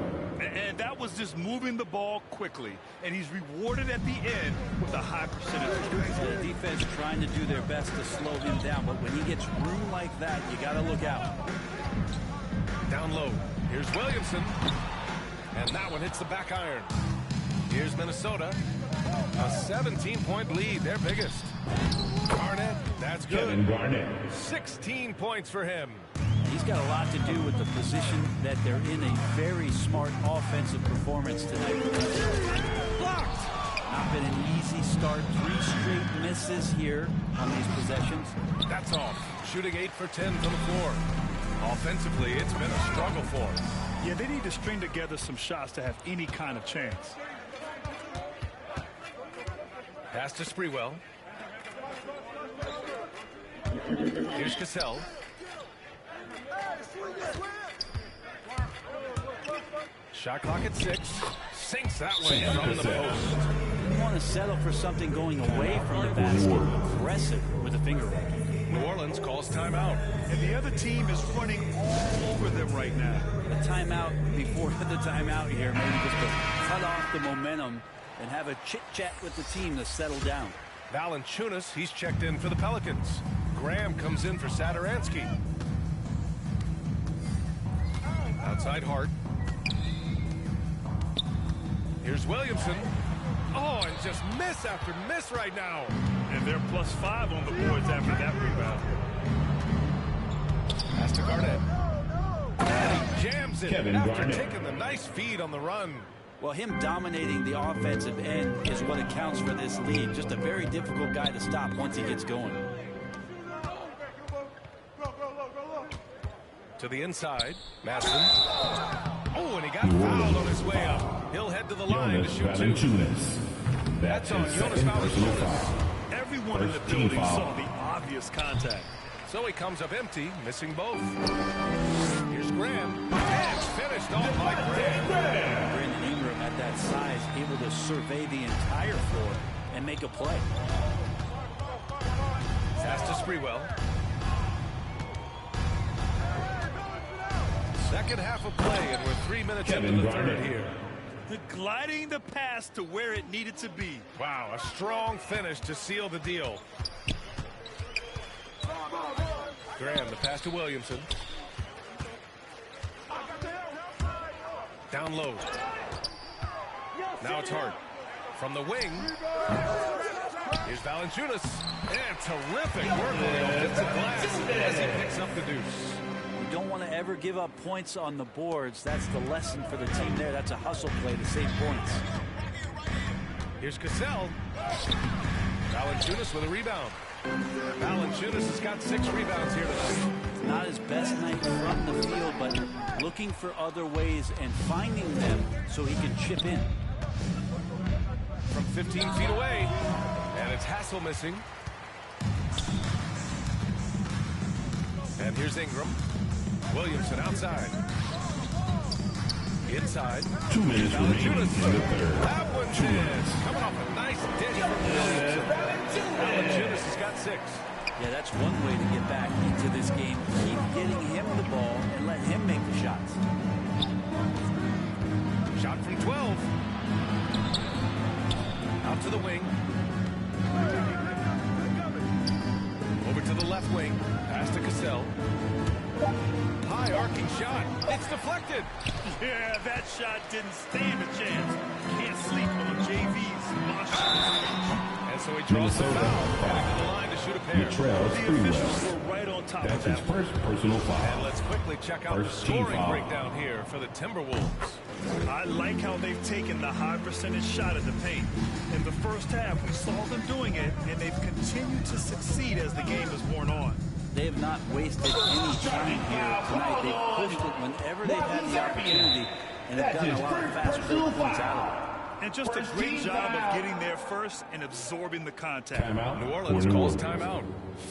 S10: And that was just moving the ball quickly. And he's rewarded at the end with a high percentage.
S11: The defense trying to do their best to slow him down, but when he gets room like that, you got to look out.
S9: Down low. Here's Williamson. And that one hits the back iron. Here's Minnesota. A 17-point lead, their biggest. Garnett, that's good.
S6: Kevin Garnett.
S9: 16 points for him.
S11: He's got a lot to do with the position that they're in. A very smart offensive performance tonight.
S9: Blocked.
S11: Not been an easy start. 3 straight misses here on these possessions.
S9: That's off. Shooting 8 for 10 from the floor. Offensively, it's been a struggle for him.
S10: Yeah, they need to string together some shots to have any kind of chance.
S9: Pass to Sprewell. Here's Cassell. Shot clock at 6. Sinks that one from the post.
S11: You want to settle for something going away from the basket. Aggressive with a finger roll.
S9: New Orleans calls timeout.
S10: And the other team is running all over them right now.
S11: A timeout before the timeout here. Maybe just to cut off the momentum and have a chit-chat with the team to settle down.
S9: Valanciunas, he's checked in for the Pelicans. Graham comes in for Satoransky. Outside Hart. Here's Williamson. Oh, and just miss after miss right now.
S10: And they're +5 on the boards after that rebound.
S9: Pass to Garnett. And he jams it
S6: Kevin
S9: after
S6: Garnett.
S9: taking the nice feed on the run.
S11: Well, him dominating the offensive end is what accounts for this lead. Just a very difficult guy to stop once he gets going.
S9: To the inside, Madison. Oh, and he got fouled on his way up. He'll head to the line to shoot two.
S6: That's
S9: on
S6: his
S9: Jonas
S6: second personal
S9: Valanciunas.
S6: foul.
S10: Everyone in the
S6: First team
S10: building
S6: foul.
S10: saw the obvious contact.
S9: So he comes up empty, missing both. Here's Graham. And it's finished off by Graham.
S11: Brandon Ingram at that size, able to survey the entire floor and make a play.
S9: Pass to Sprewell. Second half of play, and we're 3 minutes
S6: Kevin
S9: into the
S6: Garnett.
S9: third here.
S10: Gliding the pass to where it needed to be.
S9: Wow, a strong finish to seal the deal. Graham, the pass to Williamson. Down low. Now it's Hart. From the wing. Here's Valanciunas. And terrific work on the offensive glass as he picks up the deuce.
S11: You don't want to ever give up points on the boards. That's the lesson for the team there. That's a hustle play to save points.
S9: Here's Cassell. Valanciunas with a rebound. Valanciunas has got 6 rebounds here tonight.
S11: Not his best night from the field, but looking for other ways and finding them so he can chip in.
S9: From 15 feet away. And it's Hassel missing. And here's Ingram. Williamson outside. Inside.
S6: 2 minutes remaining in the third.
S9: That one's in. Coming off a nice dish from Williamson. Valanciunas has got 6.
S11: Yeah, that's one way to get back into this game. Keep getting him the ball and let him make the shots.
S9: Shot from 12. Out to the wing. Over to the left wing. Pass to Cassell. High arcing shot. It's deflected.
S10: Yeah, that shot didn't stand a chance. Can't sleep on JV's monster.
S9: And so he draws the
S6: Minnesota
S9: foul.
S6: foul.
S9: Heading to the line to shoot a pair.
S6: Latrell
S10: The officials
S6: Sprewell.
S10: were right on top
S6: That's
S10: of
S6: his
S10: that one.
S6: first personal
S9: And
S6: foul.
S9: let's quickly check out
S6: First
S9: the
S6: team
S9: scoring
S6: foul.
S9: breakdown here for the Timberwolves.
S10: I like how they've taken the high percentage shot at the paint. In the first half, we saw them doing it, and they've continued to succeed as the game has worn on.
S11: They have not wasted any time here tonight. They've pushed it whenever they've had the opportunity and have gotten a lot of fast break points out of it.
S10: And just a great job of getting there first and absorbing the contact.
S6: Timeout.
S9: New Orleans calls timeout.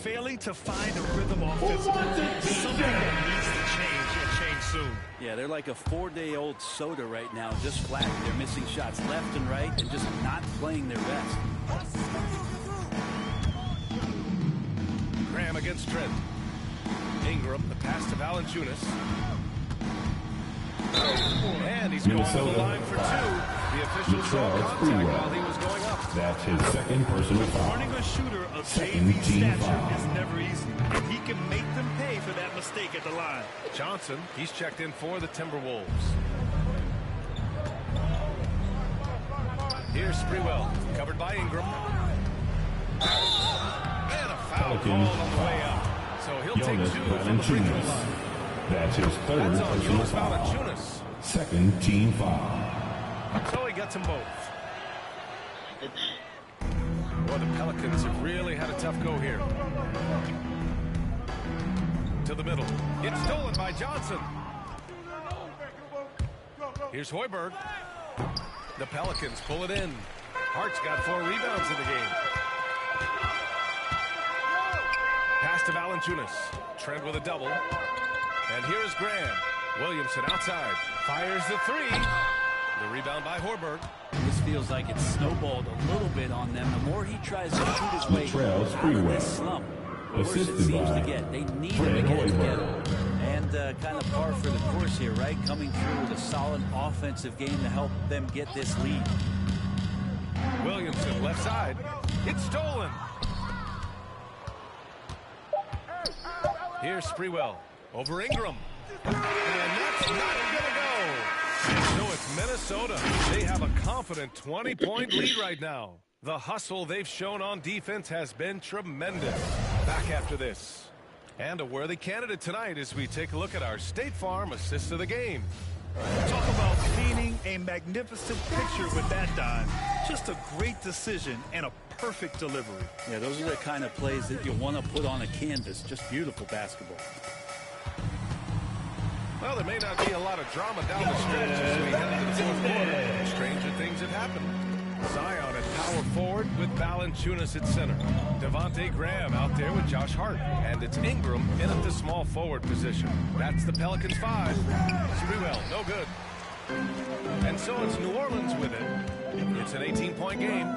S10: Failing to find a rhythm offensively is something that needs to change and change soon.
S11: Yeah, they're like a 4-day-old soda right now, just flat. They're missing shots left and right and just not playing their best.
S9: Graham against Trent. Ingram, the pass to Valanciunas. And he's going to the line for 2. The officials saw contact while he was going up.
S6: That's his second personal foul.
S10: Guarding a shooter of
S6: Second
S10: JV's
S6: team
S10: stature
S6: foul.
S10: is never easy, and he can make them pay for that mistake at the line.
S9: Johnson, he's checked in for the Timberwolves. Here's Sprewell, covered by Ingram. And a foul call on the way up. So he'll
S6: Jonas
S9: take 2 from the free throw
S6: Valanciunas.
S9: line.
S6: That's his third
S9: That's on
S6: personal
S9: Jonas
S6: foul.
S9: Valanciunas.
S6: Second team foul.
S9: So he gets them both. Boy, the Pelicans have really had a tough go here. To the middle. It's stolen by Johnson. Here's Hoiberg. The Pelicans pull it in. Hart's got 4 rebounds in the game. Pass to Valanciunas. Trent with a double. And here is Graham. Williamson outside. Fires the 3. The rebound by Hoiberg.
S11: This feels like it's snowballed a little bit on them. The more he tries to shoot his way
S6: Latrell
S11: out of
S6: Sprewell.
S11: this slump, the worse it
S6: Assisted
S11: seems
S6: by
S11: to get. They need him
S6: Fred
S11: to get it together.
S6: Hoiberg.
S11: And kind of par for the course here, right? Coming through with a solid offensive game to help them get this lead.
S9: Williamson left side. It's stolen. Here's Sprewell over Ingram. And that's not going to go. So it's Minnesota. They have a confident 20-point lead right now. The hustle they've shown on defense has been tremendous. Back after this. And a worthy candidate tonight as we take a look at our State Farm assist of the game.
S10: Talk about painting a magnificent picture with that dive. Just a great decision and a perfect delivery.
S11: Yeah, those are the kind of plays that you want to put on a canvas. Just beautiful basketball.
S9: Well, there may not be a lot of drama down the stretch as we head into the fourth quarter. Stranger things have happened. Zion at power forward with Valanciunas at center. Devontae Graham out there with Josh Hart. And it's Ingram in at the small forward position. That's the Pelicans 5. Sprewell, no good. And so it's New Orleans with it. It's an 18-point game.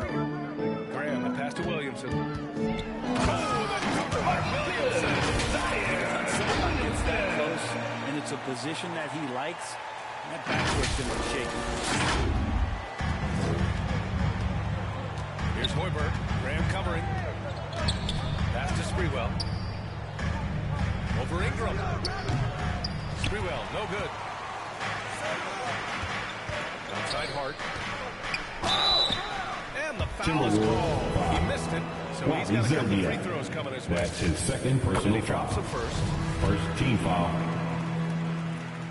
S9: Graham, the pass to Williamson. Oh, the cover by Williamson.
S11: Zion gets that close, and it's a position that he likes. That backcourt's going to be shaky.
S9: Here's Hoiberg. Graham covering. Pass to Sprewell. Over Ingram. Sprewell, no good. Outside Hart. And the foul is called. He missed it, so he's got a couple free throws coming his way.
S6: That's his second personal
S9: he drops
S6: foul.
S9: it first.
S6: First team foul.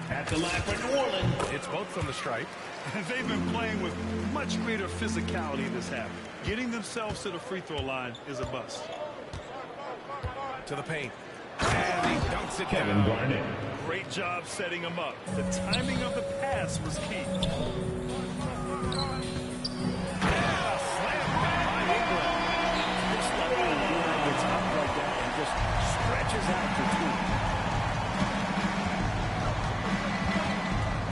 S6: At the line for New Orleans.
S9: It's both from the stripe.
S10: They've been playing with much greater physicality this half. Getting themselves to the free throw line is a bust.
S9: To the paint. And he dunks it
S6: Kevin
S9: down.
S6: Garnett.
S10: Great job setting him up. The timing of the pass was key.
S9: And a slam by Ingram.
S11: This level of guy gets up like that and just stretches out to two.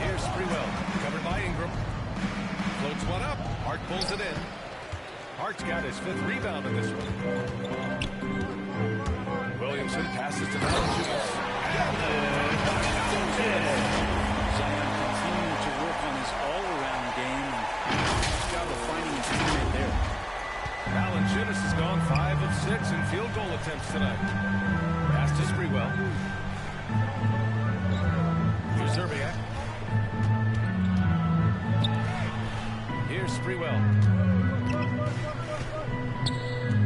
S9: Here's Sprewell, covered by Ingram. Floats one up. Hart pulls it in. Hart's got his 5th rebound in this one. Williamson passes to Valanciunas.
S11: Zion continuing to work on his all-around game. Nice job of finding his teammate there.
S9: Valanciunas has gone 5 of 6 in field goal attempts tonight. Pass to Sprewell. Here's Zerbiak. Here's Sprewell.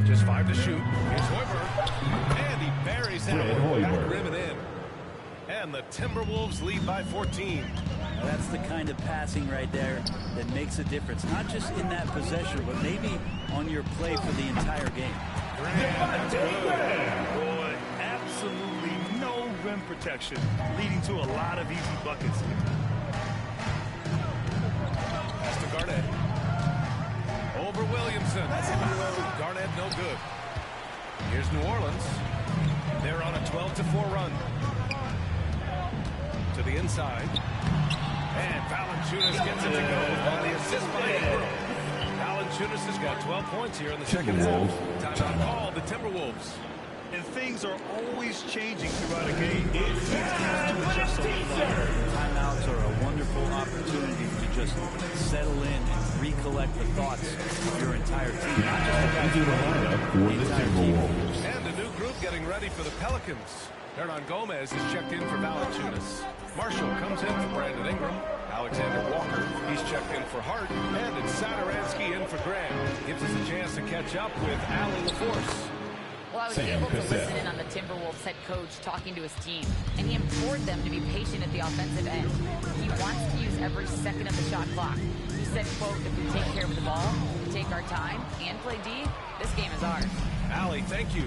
S9: Just 5 to shoot. Here's Hoiberg. And he buries that one. Back rim and in. And the Timberwolves lead by 14.
S11: Now that's the kind of passing right there that makes a difference. Not just in that possession, but maybe on your play for the entire game.
S10: That's good. Boy, absolutely no rim protection, leading to a lot of easy buckets.
S9: Pass to Garnett. Over Williamson. Garnett no good. Here's New Orleans. They're on a 12-4 run. To the inside. And Valanciunas gets it to go on the assist by Ingram. Valanciunas has got 12 points here in the second half. Timeout called the Timberwolves.
S10: And things are always changing throughout a game. Teams have to adjust on the fly.
S11: Timeouts are a wonderful opportunity to just settle in and recollect the thoughts of your entire team. Not just the entire team.
S9: And a new group getting ready for the Pelicans. Hernan Gomez is checked in for Valanciunas. Marshall comes in for Brandon Ingram. Alexander Walker, he's checked in for Hart. And it's Sadaransky in for Graham. Gives us a chance to catch up with Allie LaForce.
S12: Well, I was able to listen in on the Timberwolves head coach talking to his team, and he implored them to be patient at the offensive end. He wants to use every second of the shot clock. He said, quote, if we take care of the ball, take our time, and play D, this game is ours.
S9: Allie, thank you.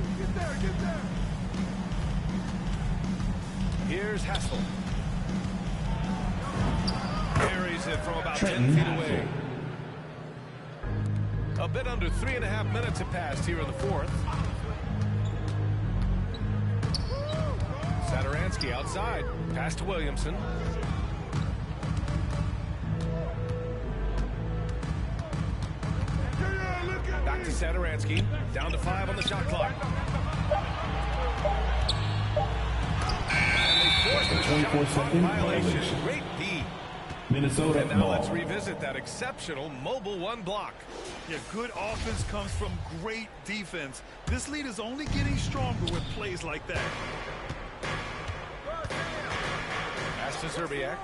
S9: Here's Hassel. Carries it from about 10 feet away. A bit under 3.5 minutes have passed here in the fourth. Sadaransky outside. Pass to Williamson. Back to Sadaransky. Down to 5 on the shot clock. And they force the
S6: 24-second
S9: violation. Great D.
S6: Minnesota
S9: And now
S6: ball.
S9: let's revisit that exceptional mobile 1 block.
S10: Yeah, good offense comes from great defense. This lead is only getting stronger with plays like that.
S9: Pass to Zerbiak.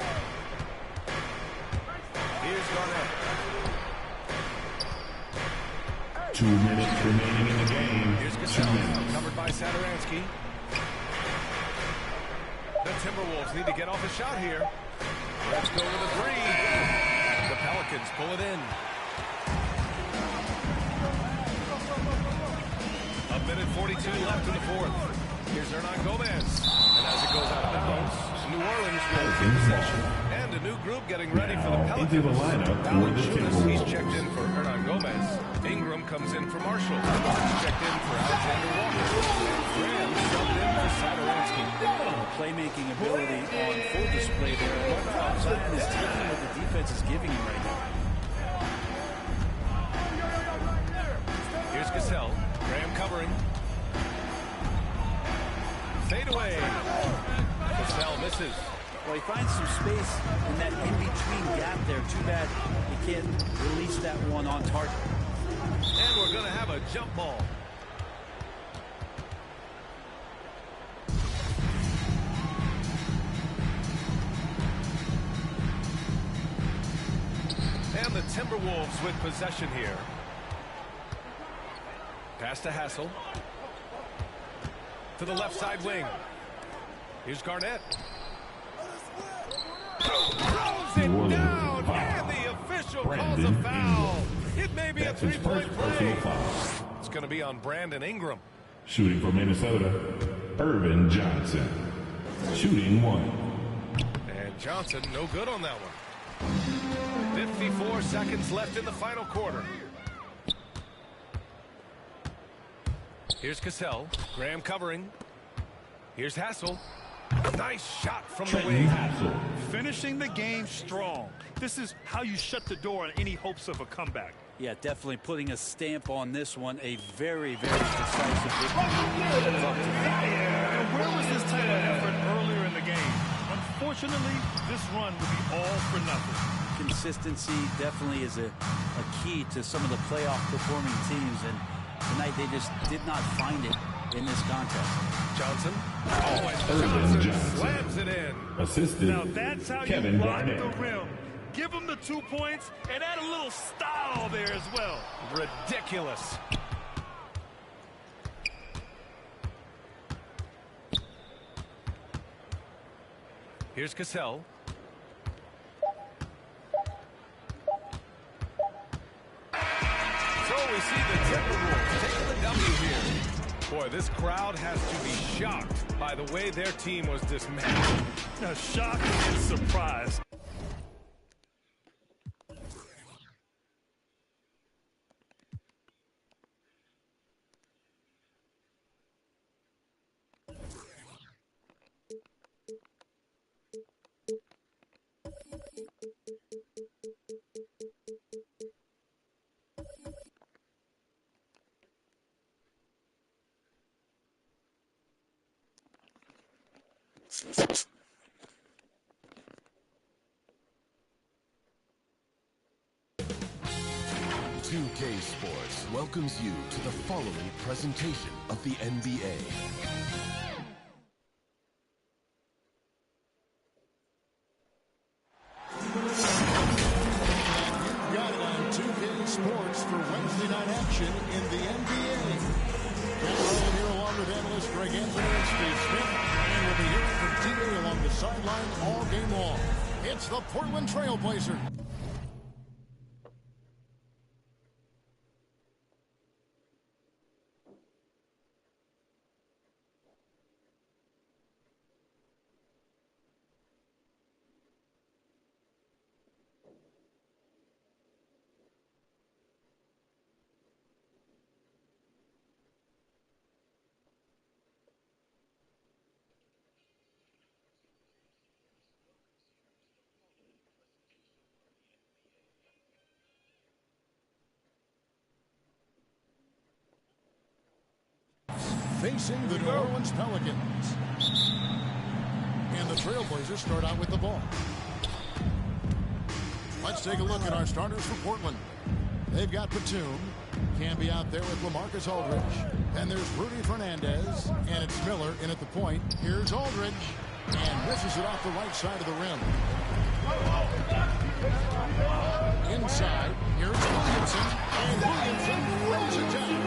S9: Here's Garnett.
S6: 2 minutes remaining in the game.
S9: Here's Gasol, covered by Sadaransky. Timberwolves need to get off a shot here. Let's go with a three. The Pelicans pull it in. A minute 42 left in the fourth. Here's Hernan Gomez. And as it goes out of bounds, New Orleans will keep possession. And a new group getting ready for the Pelicans.
S6: Into the lineup for the Timberwolves.
S9: He's checked in for Hernan Gomez. Ingram comes in for Marshall. Marks checked in for Alexander Walker. And Graham subbed in for Sadaransky.
S11: Playmaking ability on full display there. Zion is taking what the defense is giving him right now.
S9: Here's Cassell. Graham covering. Fade away. Cassell misses.
S11: Well, he finds some space in that in-between gap there. Too bad he can't release that one on target.
S9: And we're going to have a jump ball. And the Timberwolves with possession here. Pass to Hassel. To the left side wing. Here's Garnett. Throws it down, and the official calls a foul. It may be a three-point play. It's going to be on Brandon Ingram.
S6: Shooting for Minnesota, Irvin Johnson. Shooting one.
S9: And Johnson, no good on that one. 54 seconds left in the final quarter. Here's Cassell. Graham covering. Here's Hassel. Nice shot from the wing.
S10: Finishing the game strong. This is how you shut the door on any hopes of a comeback.
S11: Yeah, definitely putting a stamp on this one. A very, very decisive victory.
S10: And where was this type of effort earlier in the game? Unfortunately, this run will be all for nothing.
S11: Consistency definitely is a key to some of the playoff performing teams, and tonight they just did not find it in this contest.
S9: Johnson. Oh, and Johnson slams it in.
S6: Assisted.
S10: Now that's how
S6: Kevin
S10: you block
S6: Garnett.
S10: the rim. Give him the 2 points and add a little style there as well.
S9: Ridiculous. Here's Cassell. So we see the Timberwolves taking the W here. Boy, this crowd has to be shocked by the way their team was dismantled.
S10: Now, shock and surprise.
S1: OKC Sports welcomes you to the following presentation of the NBA.
S2: You got it on 2K Sports for Wednesday night action in the NBA. Ken Rowland here along with analyst Greg Anthony and Steve Smith. And we'll be hearing from TA along the sideline all game long. It's the Portland Trail Blazers. Facing the New Orleans Pelicans. And the Trailblazers start out with the ball. Let's take a look at our starters for Portland. They've got Batum. Can be out there with LaMarcus Aldridge. And there's Rudy Fernandez. And it's Miller in at the point. Here's Aldridge. And misses it off the right side of the rim. Inside, here's Williamson, and Williamson throws it down.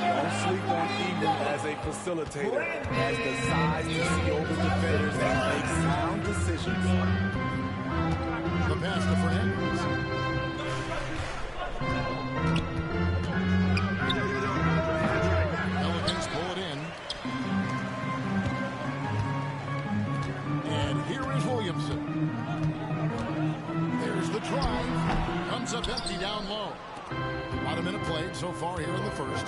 S4: Don't sleep on Ingram as a facilitator. Has the size to see over defenders and make sound decisions.
S2: The pass to Fernandez. Pelicans pull it in. And here is Williamson. There's the drive. Comes up empty down low. About a minute played so far here in the first.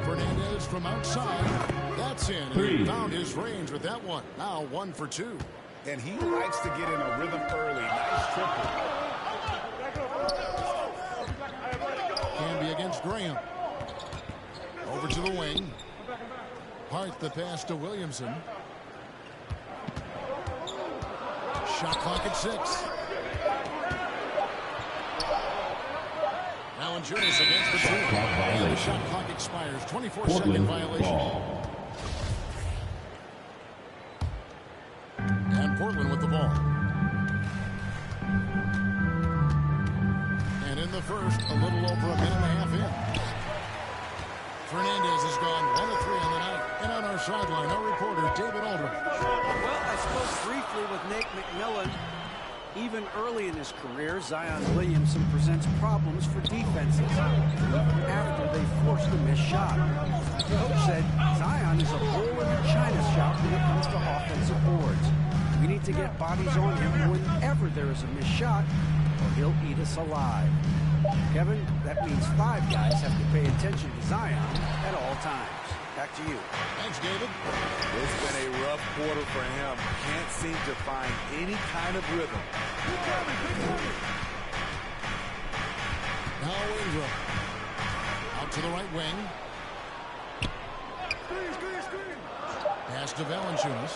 S2: Fernandez from outside. That's in. And he found his range with that one. Now 1 for 2.
S3: And he likes to get in a rhythm early. Nice triple.
S2: Can be against Graham. Over to the wing. Hart the pass to Williamson. Shot clock at 6. Valanciunas against the 2. And the shot clock expires. 24-second violation.
S6: Ball.
S2: And Portland with the ball. And in the first, a little over a minute and a half in. Fernandez has gone 1 of 3 on the night. And on our sideline, our reporter, David Aldridge.
S5: Well, I spoke briefly with Nate McMillan. Even early in his career, Zion Williamson presents problems for defenses after they force the missed shot. The coach said Zion is a bull in the china shop when it comes to offensive boards. We need to get bodies on him whenever there is a missed shot, or he'll eat us alive. Kevin, that means 5 guys have to pay attention to Zion at all times. Back to you.
S2: Thanks, David.
S4: It's been a rough quarter for him. Can't seem to find any kind of rhythm.
S2: Now Ingram. Out to the right wing. Pass to Valanciunas.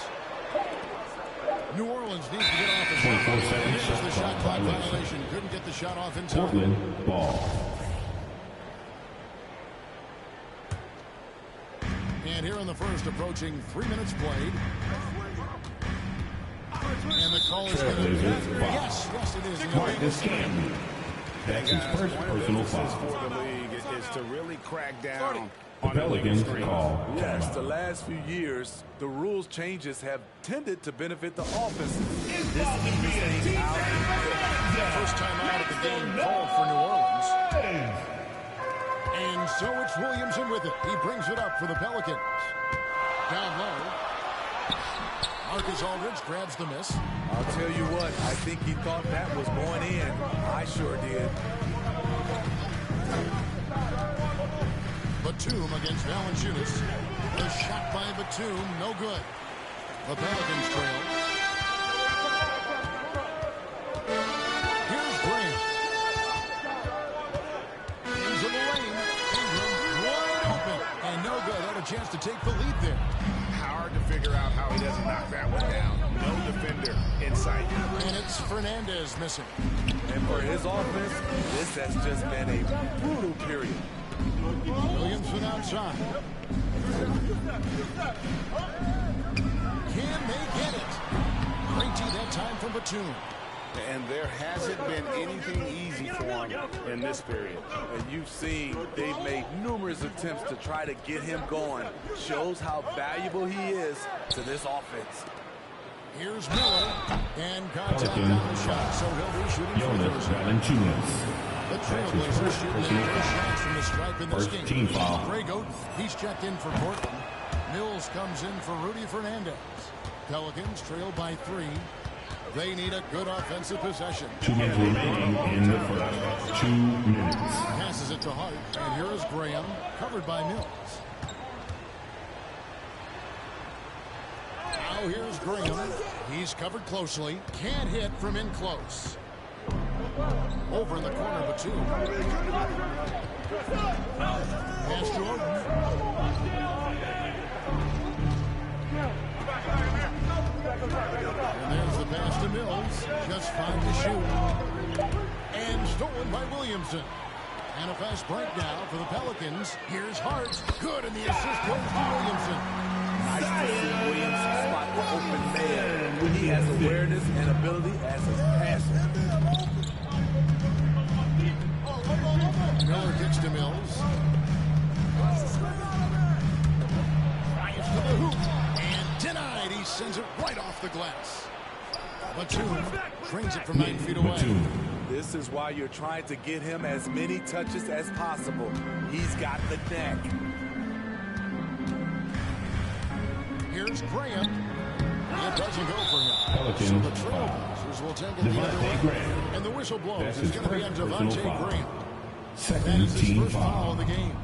S2: New Orleans needs to get off his
S6: 24 seconds.
S2: This is the shot clock violation. Couldn't get the shot off in time.
S6: Portland ball.
S2: And here in the first, approaching 3 minutes played. And the call is going to be... Yes, it is.
S6: Marcus Camby. That's his first personal foul.
S3: For the league is to really crack down
S6: The Pelicans call.
S4: Yes, the last few years, the rules changes have tended to benefit the offense. This is out.
S2: First time out of the game called for New Orleans. And so it's Williamson with it. He brings it up for the Pelicans. Down low. Marcus Aldridge grabs the miss.
S4: I'll tell you what, I think he thought that was going in. I sure did.
S2: Batum against Valanciunas. The shot by Batum, no good. The Pelicans trail. Here's Graham. Into the lane. Ingram wide open. And no good. Had a chance to take the lead there.
S3: Hard to figure out how he doesn't knock that one down. No defender in sight.
S2: And it's Fernandez missing.
S4: And for his offense, this has just been a brutal period.
S2: Williamson outside. Can they get it? Great D that time from Batum.
S3: And there hasn't been anything easy for him in this period.
S4: And you've seen they've made numerous attempts to try to get him going. Shows how valuable he is to this offense.
S2: Here's Miller. And contact on the shot, so he'll be shooting
S6: Jonas Valanciunas.
S2: The Trailblazers shooting their first shots from the stripe in this game.
S6: Team foul.
S2: Grego, he's checked in for Portland. Mills comes in for Rudy Fernandez. Pelicans trail by 3. They need a good offensive possession.
S6: 2 minutes remaining in the first. 2 minutes.
S2: Passes it to Hart, and here is Graham, covered by Mills. Now here's Graham. He's covered closely. Can't hit from in close. Over in the corner, Batum. Pass Jordan. And there's the pass to Mills. Just 5 to shoot. And stolen by Williamson. And a fast break now for the Pelicans. Here's Hart. Good, and the assist goes to Williamson.
S4: Nice to see Williamson spot the open man.
S13: He has awareness and ability as a passer.
S2: Miller kicks to Mills. Drives to the hoop. And denied. He sends it right off the glass. Batum trains it from 9 feet away.
S13: This is why you're trying to get him as many touches as possible. He's got the knack.
S2: Here's Graham. It doesn't go for him. So the Trailblazers will take it the other way. And the whistle blows. It's going to be on Devontae Graham. That is his first foul of the game.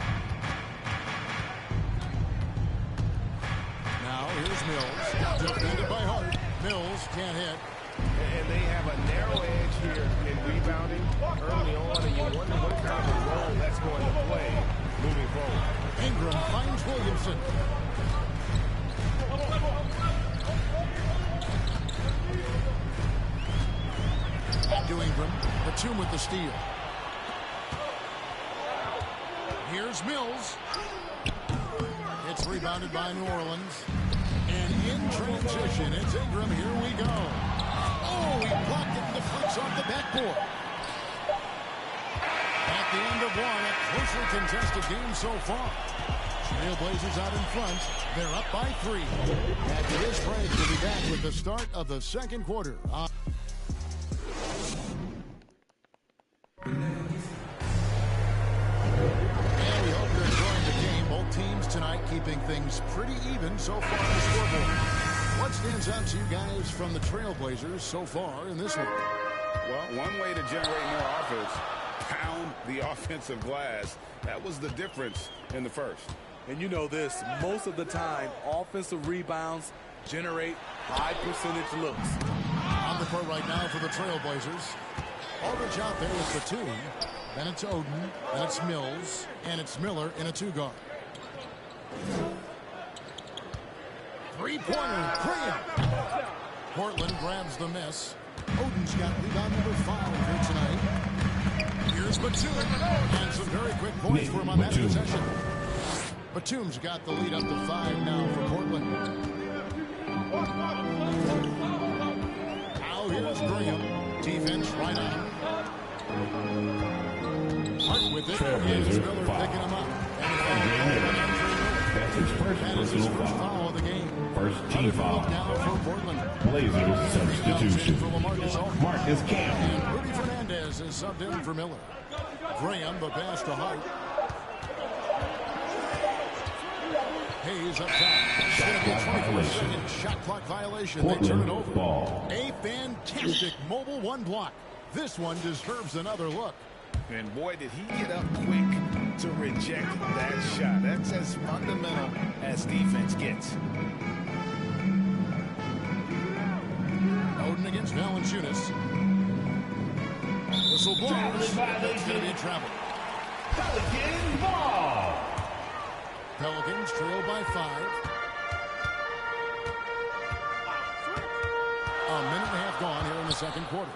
S2: Now here's Mills. Defended by Hart. Mills can't hit.
S3: And they have a narrow edge here in rebounding early on, and you wonder what type of role that's going to play moving forward.
S2: Ingram finds Williamson. To Ingram. Batum with the steal. Here's Mills. It's rebounded by New Orleans. And in transition, it's Ingram. Here we go. Oh, he blocked it and deflects off the backboard. At the end of one, a closely contested game so far. Trailblazers out in front. They're up by 3. After this break, we'll be back with the start of the second quarter. And we hope you're enjoying the game. Both teams tonight keeping things pretty even so far on the scoreboard. What stands out to you guys from the Trailblazers so far in this one?
S14: Well, one way to generate more offense, pound the offensive glass. That was the difference in the first.
S13: And you know this, most of the time, offensive rebounds generate high percentage looks.
S2: On the court right now for the Trailblazers. Aldridge out there with Batum. Then it's Oden. Then it's Mills. And it's Miller in a 2-guard. Three-pointer, Graham. Portland grabs the miss. Oden's got rebound number 5 here tonight. Here's Batum. And some very quick points for him on that possession. Batum's got the lead up to 5 now for Portland. Now here's Graham. Defense right on. Hart with it. Here's Miller picking him up.
S6: That's his first personal foul
S2: of the game.
S6: First team foul.
S2: Now for Portland.
S6: Blazers substitution. Marcus Camby.
S2: Rudy Fernandez is subbed in for Miller. Graham, the pass to Hart. Hayes up top.
S6: Shot clock violation.
S2: Shot clock violation.
S6: Portland
S2: they turn it over.
S6: Ball.
S2: A fantastic mobile 1 block. This one deserves another look.
S3: And boy, did he get up quick to reject that shot. That's as fundamental as defense gets.
S2: Oden against Valanciunas. Whistle blows. That's going to be a travel.
S6: Pelican ball.
S2: Pelicans trail by 5. A minute and a half gone here in the second quarter.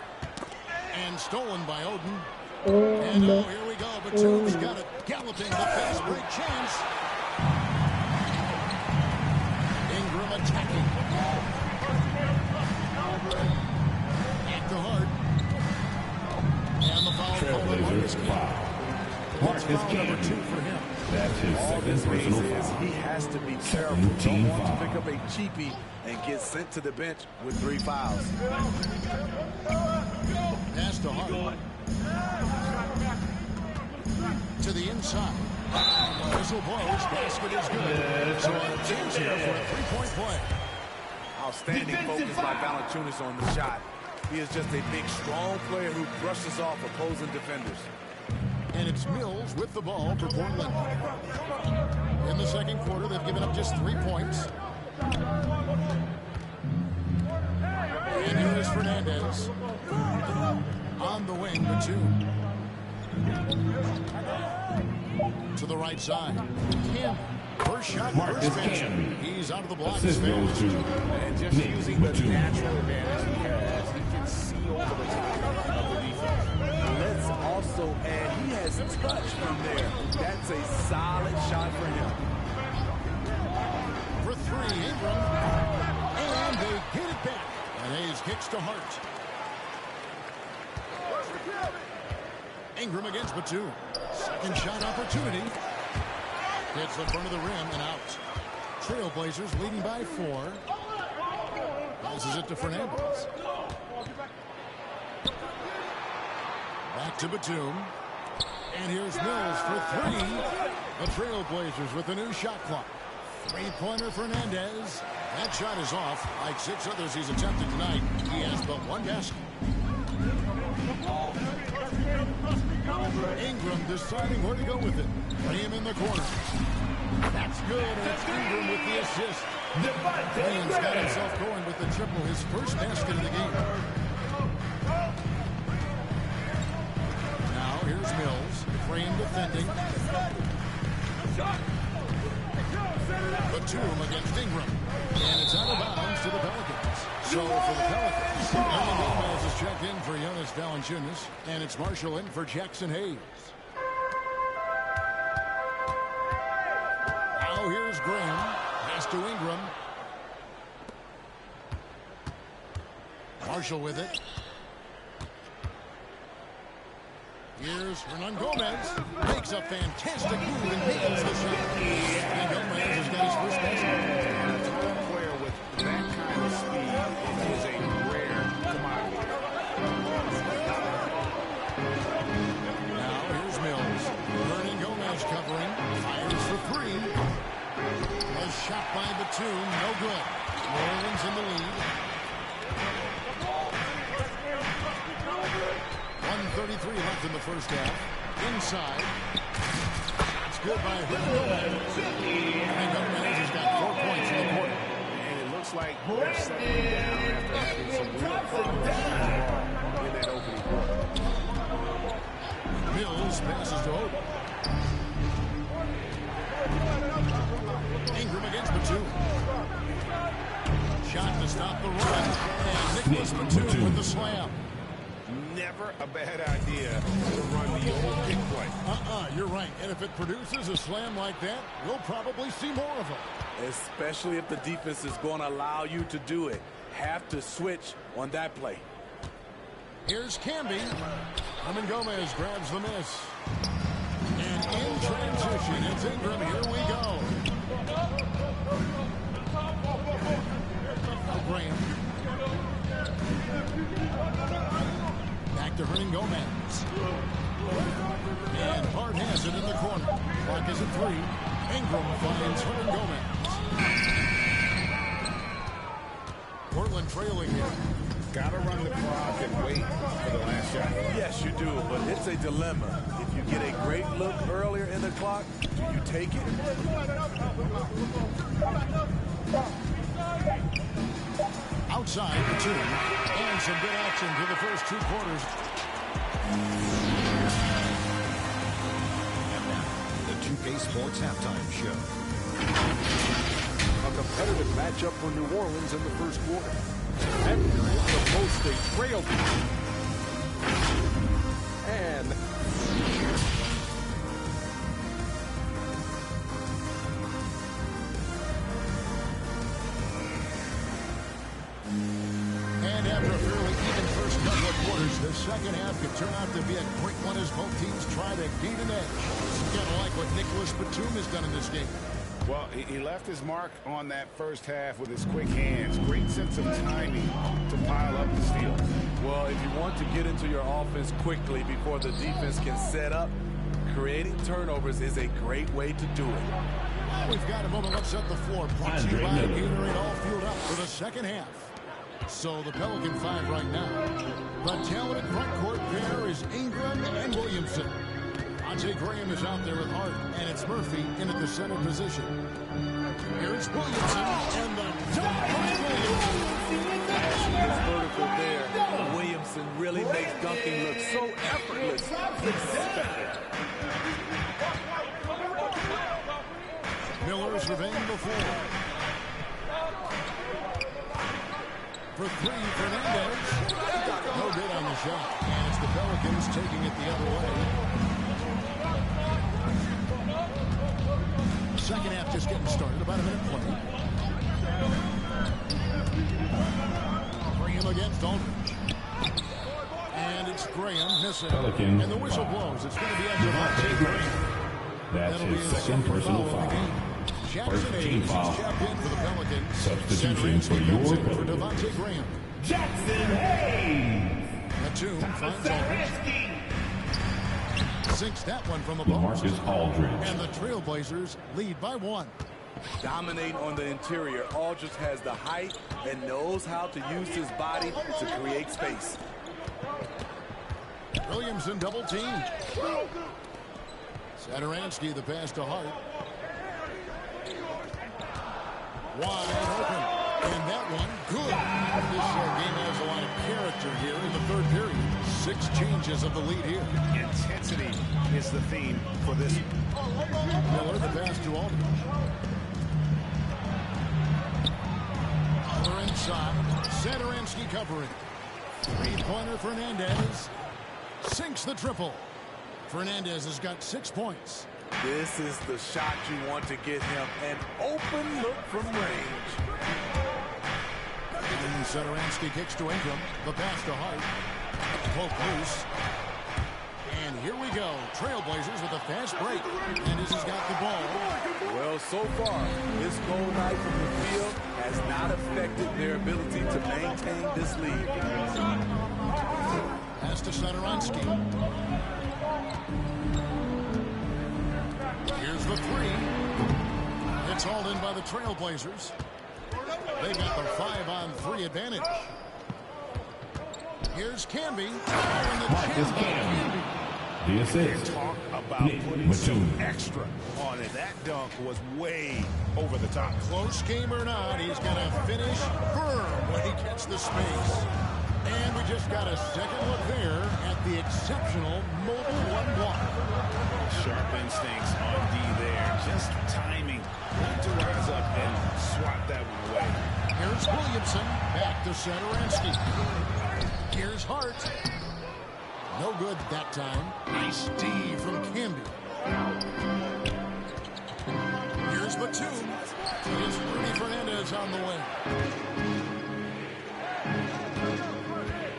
S2: And stolen by Oden. And here we go. Batum's got it. Galloping the fast break chance. Ingram attacking. Back to Hart. And the foul called by Marcus Camby. Marcus Camby. 2 for him.
S6: That's his second personal foul.
S13: He has to be careful. Don't want to pick up a cheapie and get sent to the bench with 3 fouls.
S2: Pass to Hart. To the inside. Whistle blows. Basket is good. So a chance here for a 3-point play.
S13: Outstanding focus by Valanciunas on the shot. He is just a big, strong player who brushes off opposing defenders.
S2: And it's Mills with the ball for Portland. In the second quarter, they've given up just 3 points. And here is Fernandez. On the wing, Batum. To the right side. Camby. First shot,
S6: Marcus
S2: first basket.
S6: Camby.
S2: He's out of the block.
S6: Assist goes to
S3: And just using the natural advantage he has, he can see over the top of the defense.
S13: Let's also add, he has touch from there. That's a solid shot for him.
S2: For 3, Ingram. And they get it back. And Kicks to Hart. Ingram against Batum. Second shot opportunity. Hits the front of the rim and out. Trailblazers leading by 4. Passes it to Fernandez. Back to Batum. And here's Mills for 3. The Trailblazers with a new shot clock. Three-pointer Fernandez. That shot is off. Like 6 others he's attempted tonight, he has but 1 basket. Ingram deciding where to go with it. Play him in the corner. That's good, and it's Ingram with the assist. Williams got himself going with the triple, his first basket of the game. Now here's Mills, frame defending. Batum against Ingram. And it's out of bounds to the Pelicans. So for the Pelicans, Hernan Gomez is checked in for Jonas Valanciunas, and it's Marshall in for Jackson Hayes. Now here's Graham. Pass to Ingram. Marshall with it. Here's Hernan Gomez. Makes a fantastic move and nails the shot. And Gomez has got his first basket.
S3: A player with that kind of speed is a rare commodity.
S2: Now here's Mills. Hernan Gomez covering. Fires for 3. A shot by Batum. No good. New Orleans in the lead. 1:33 left in the first half. Inside. It's good by Hernan Gomez. And Gomez has got 4 points in the quarter.
S3: And it looks like they're settling down after having some real problems in that opening quarter.
S2: Mills passes to Oden. Ingram against Batum. Shot to stop the run. And Nicholas Batum with the slam.
S3: Never a bad idea to run the old kick play.
S2: You're right. And if it produces a slam like that, we'll probably see more of them.
S13: Especially if the defense is going to allow you to do it. Have to switch on that play.
S2: Here's Camby. Hernan Gomez grabs the miss. And in transition, it's Ingram. Here we go. Graham. Back to Hernan Gomez. And Hart has it in the corner. Clock is at 3. Ingram finds Hernan Gomez. Portland trailing here.
S3: Gotta run the clock and wait for the last shot.
S13: Yes, you do, but it's a dilemma. If you get a great look earlier in the clock, do you take it?
S2: Outside the 2. And some good action for the first 2 quarters.
S1: And now, the 2K Sports Halftime Show.
S7: A competitive matchup for New Orleans in the first quarter. That period, the most they trailed. And
S2: after a fairly even first couple of quarters, the second half could turn out to be a quick one as both teams try to gain an edge. Kind of like what Nicholas Batum has done in this game.
S14: Well, he left his mark on that first half with his quick hands. Great sense of timing to pile up the steals.
S13: Well, if you want to get into your offense quickly before the defense can set up, creating turnovers is a great way to do it.
S2: We've got a moment. Let's set the floor. Brought to you by Gatorade, all fueled up for the second half. So the Pelican 5 right now. The talented front court there is Ingram and Williamson. Ante Graham is out there with Hart, and it's Murphy in at the center position. Here's Williamson, and the dunk by Williamson.
S13: Action is vertical there. Williamson really makes dunking look so effortless.
S2: Miller's surveying the floor. For 3, Fernandez. No good on the shot. And it's the Pelicans taking it the other way. Second half just getting started. About a minute play. Graham Graham against Aldridge. And it's Graham missing.
S6: Pelicans
S2: And the whistle blows. It's going to be at Devontae Graham.
S6: That's his second personal foul. First team foul.
S2: For the Pelicans.
S6: Substitution for your
S2: for Devontae Graham.
S6: Jackson Hayes.
S2: Batum finds Aldridge. Sinks that one from the ball.
S6: LaMarcus Aldridge.
S2: And the Trailblazers lead by 1.
S13: Dominating on the interior. Aldridge has the height and knows how to use his body to create space.
S2: Williamson double teamed. Satoransky the pass to Hart. Wide open. And that one good. This game has a lot of character here in the third period. 6 changes of the lead here.
S3: Intensity is the theme for this.
S2: Miller the pass to Aldridge. Miller inside. Satoransky covering. Three-pointer Fernandez. Sinks the triple. Fernandez has got 6 points.
S13: This is the shot you want to get him. An open look from range.
S2: And Satoransky kicks to Ingram. The pass to Hart. Poke loose. And here we go. Trailblazers with a fast break. And this has got the ball.
S13: Well, so far, this cold night from the field has not affected their ability to maintain this lead.
S2: Pass to Satoransky. Here's the 3. It's hauled in by the Trailblazers. They got the 5-on-3 advantage. Here's Camby.
S6: Marcus Camby. The assist.
S3: Talk about putting some extra on it. That dunk was way over the top.
S2: Close game or not, he's going to finish firm when he gets the space. And we just got a second look there at the exceptional mobile 1 block.
S3: Sharp instincts on D there. Just timing. Not to rise up and swat that one away.
S2: Here's Williamson. Back to Satoransky. Here's Hart. No good that time. Nice D from Camby. Here's Batum. Here's Rudy Fernandez on the way.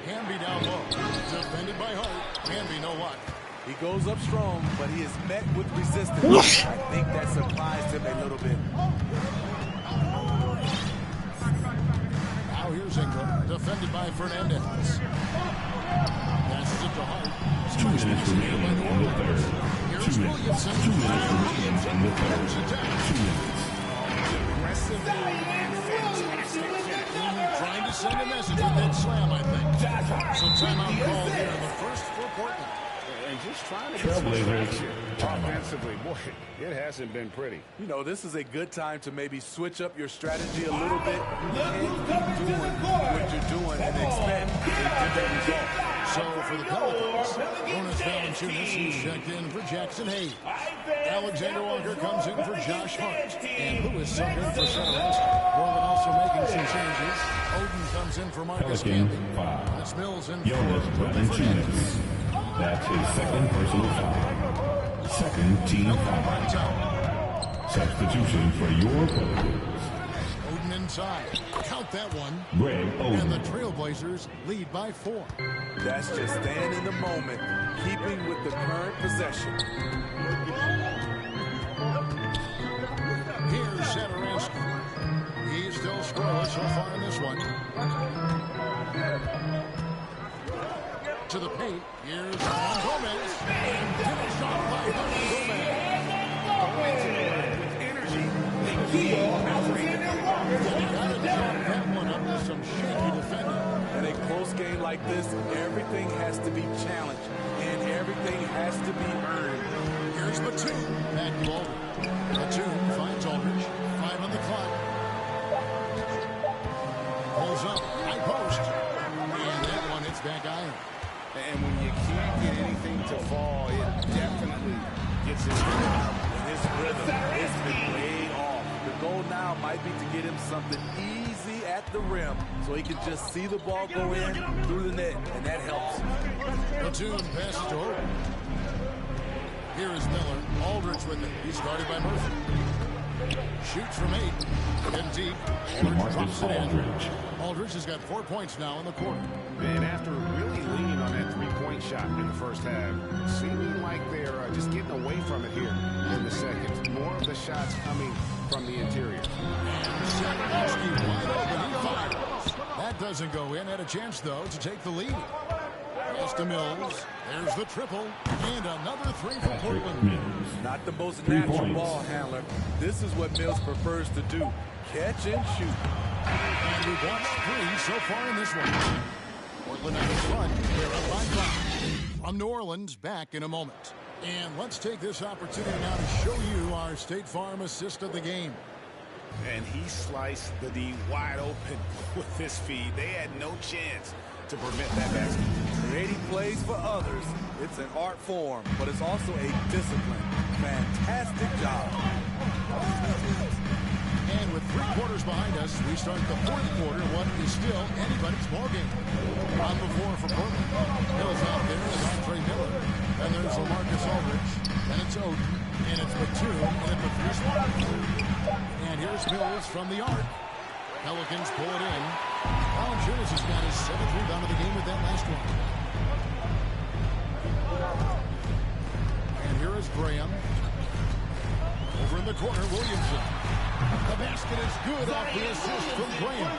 S2: Camby down low. Defended by Hart. Camby no luck.
S13: He goes up strong, but he is met with resistance. I think that surprised him a little bit.
S2: Now here's Ingram. Defended by Fernandez. Passes it to Hart.
S6: 2 minutes remaining in the third.
S2: Here's Williamson.
S6: 2 minutes remaining in the third. 2 minutes.
S3: Aggressive and fantastic finish.
S2: Trying to send a message with that slam, I think. So timeout called here in the first for Portland.
S14: And just trying to get some traction offensively. Boy, it hasn't been pretty.
S13: You know, this is a good time to maybe switch up your strategy a little bit. You can't keep doing what you're doing and expect a different result.
S2: So for the Pelicans, Jonas Valanciunas, he's checked in for Jackson Hayes. Alexander Walker comes in for Josh Hart. And Lewis subbed in for Satoransky. Portland also making some changes. Oden comes in for Marcus Camby. It's Mills in
S6: Jonas Valanciunas. That's his second personal foul. Second team foul. Substitution for your Pelicans.
S2: Oden inside. Count that one.
S6: Greg Oden.
S2: And the Trailblazers lead by 4.
S13: That's just staying in the moment, keeping with the current possession.
S2: Here's Satoransky. He's still scoreless so far in this one. To the paint. Here's Gomez. And finished off by Gomez.
S3: With energy, they keep Alexander Walker.
S2: Got to chalk that one up to some shaky defending.
S13: In a close game like this, everything has to be challenged, and everything has to be earned.
S2: Here's Batum. Back to Aldridge. Batum finds Aldridge. 5 on the clock. Pulls up. High post. And that one hits back iron.
S14: And when you can't get anything to fall, it definitely gets his rhythm.
S13: His rhythm has been way off. The goal now might be to get him something easy at the rim so he can just see the ball go in through the net, and that helps.
S2: Batum passes to Oden. Here is Miller. Aldridge with it. He's guarded by Murphy. Shoots from 8. In deep. Aldridge drops it in. Aldridge has got 4 points now in the quarter.
S3: And after really leaning on that three-point shot in the first half, seeming like they're just getting away from it here in the second. More of the shots coming from the interior.
S2: That doesn't go in. Had a chance, though, to take the lead. Pass to Mills. There's the triple. And another three for Portland.
S13: Not the most natural ball handler. This is what Mills prefers to do. Catch and shoot.
S2: And we've watched 3 so far in this one. Portland out in front. They're up by 5. From New Orleans, back in a moment. And let's take this opportunity now to show you our State Farm assist of the game.
S3: And he sliced the D wide open with this feed. They had no chance to prevent that basket.
S13: Creating plays for others. It's an art form, but it's also a discipline. Fantastic job.
S2: And with 3 quarters behind us, we start the 4th quarter. What is still anybody's ballgame. On the floor for Portland. Mills out there is Andre Miller. And there's LaMarcus Aldridge. And it's Oden. And it's Batum. And at the 3 spot. And here's Mills from the arc. Pelicans pull it in. Valanciunas has got his 7th rebound of the game with that last one. And here is Graham. Over in the corner, Williamson. The basket is good off the assist from Graham.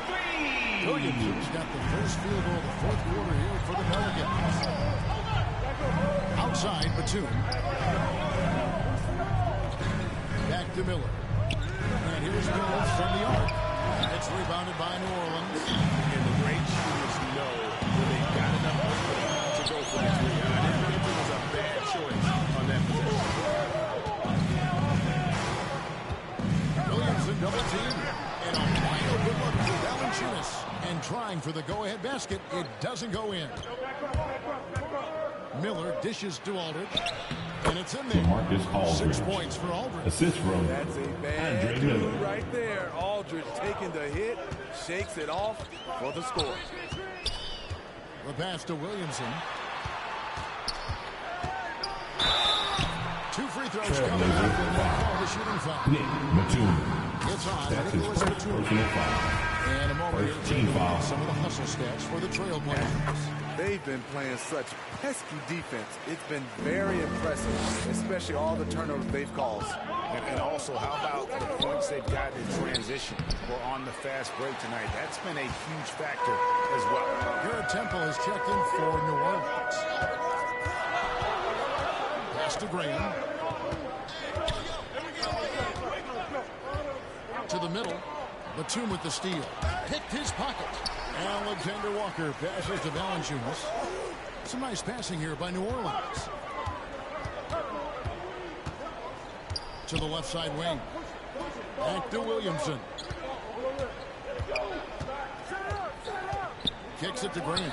S2: Williamson's got the first field goal of the 4th quarter here for the Pelicans. Outside, Batum. Back to Miller. And here's Mills from the arc. It's rebounded by New Orleans.
S3: And the great shooters know when they've got enough opening to go for the 3. And I didn't think it was a bad choice on that possession.
S2: Williamson double team. And a wide open look for Valanciunas. And trying for the go-ahead basket. It doesn't go in. Miller dishes to Aldridge. And it's in there.
S6: Marcus Aldridge.
S2: 6 points for Aldridge.
S6: Assist from
S13: That's a bad
S6: Andre
S13: dude
S6: Miller.
S13: right there. Aldridge taking the hit, shakes it off for the score.
S2: The pass to Williamson. 2 free throws coming up, and they call the shooting foul.
S6: Nick Batum.
S2: It's on.
S6: That's his
S2: Nicholas
S6: first
S2: Batum.
S6: personal foul.
S2: And a moment
S6: First
S2: here
S6: team
S2: to
S6: foul.
S2: some of the hustle stats for the Trailblazers.
S13: They've been playing such pesky defense. It's been very impressive, especially all the turnovers they've caused.
S3: And also, how about the points they've gotten in transition or on the fast break tonight? That's been a huge factor as well.
S2: Garrett Temple has checked in for New Orleans. Pass to Graham. To the middle. Batum with the steal. Picked his pocket. Alexander Walker passes to Valanciunas. Some nice passing here by New Orleans. To the left side wing. Back to Williamson. Kicks it to Graham.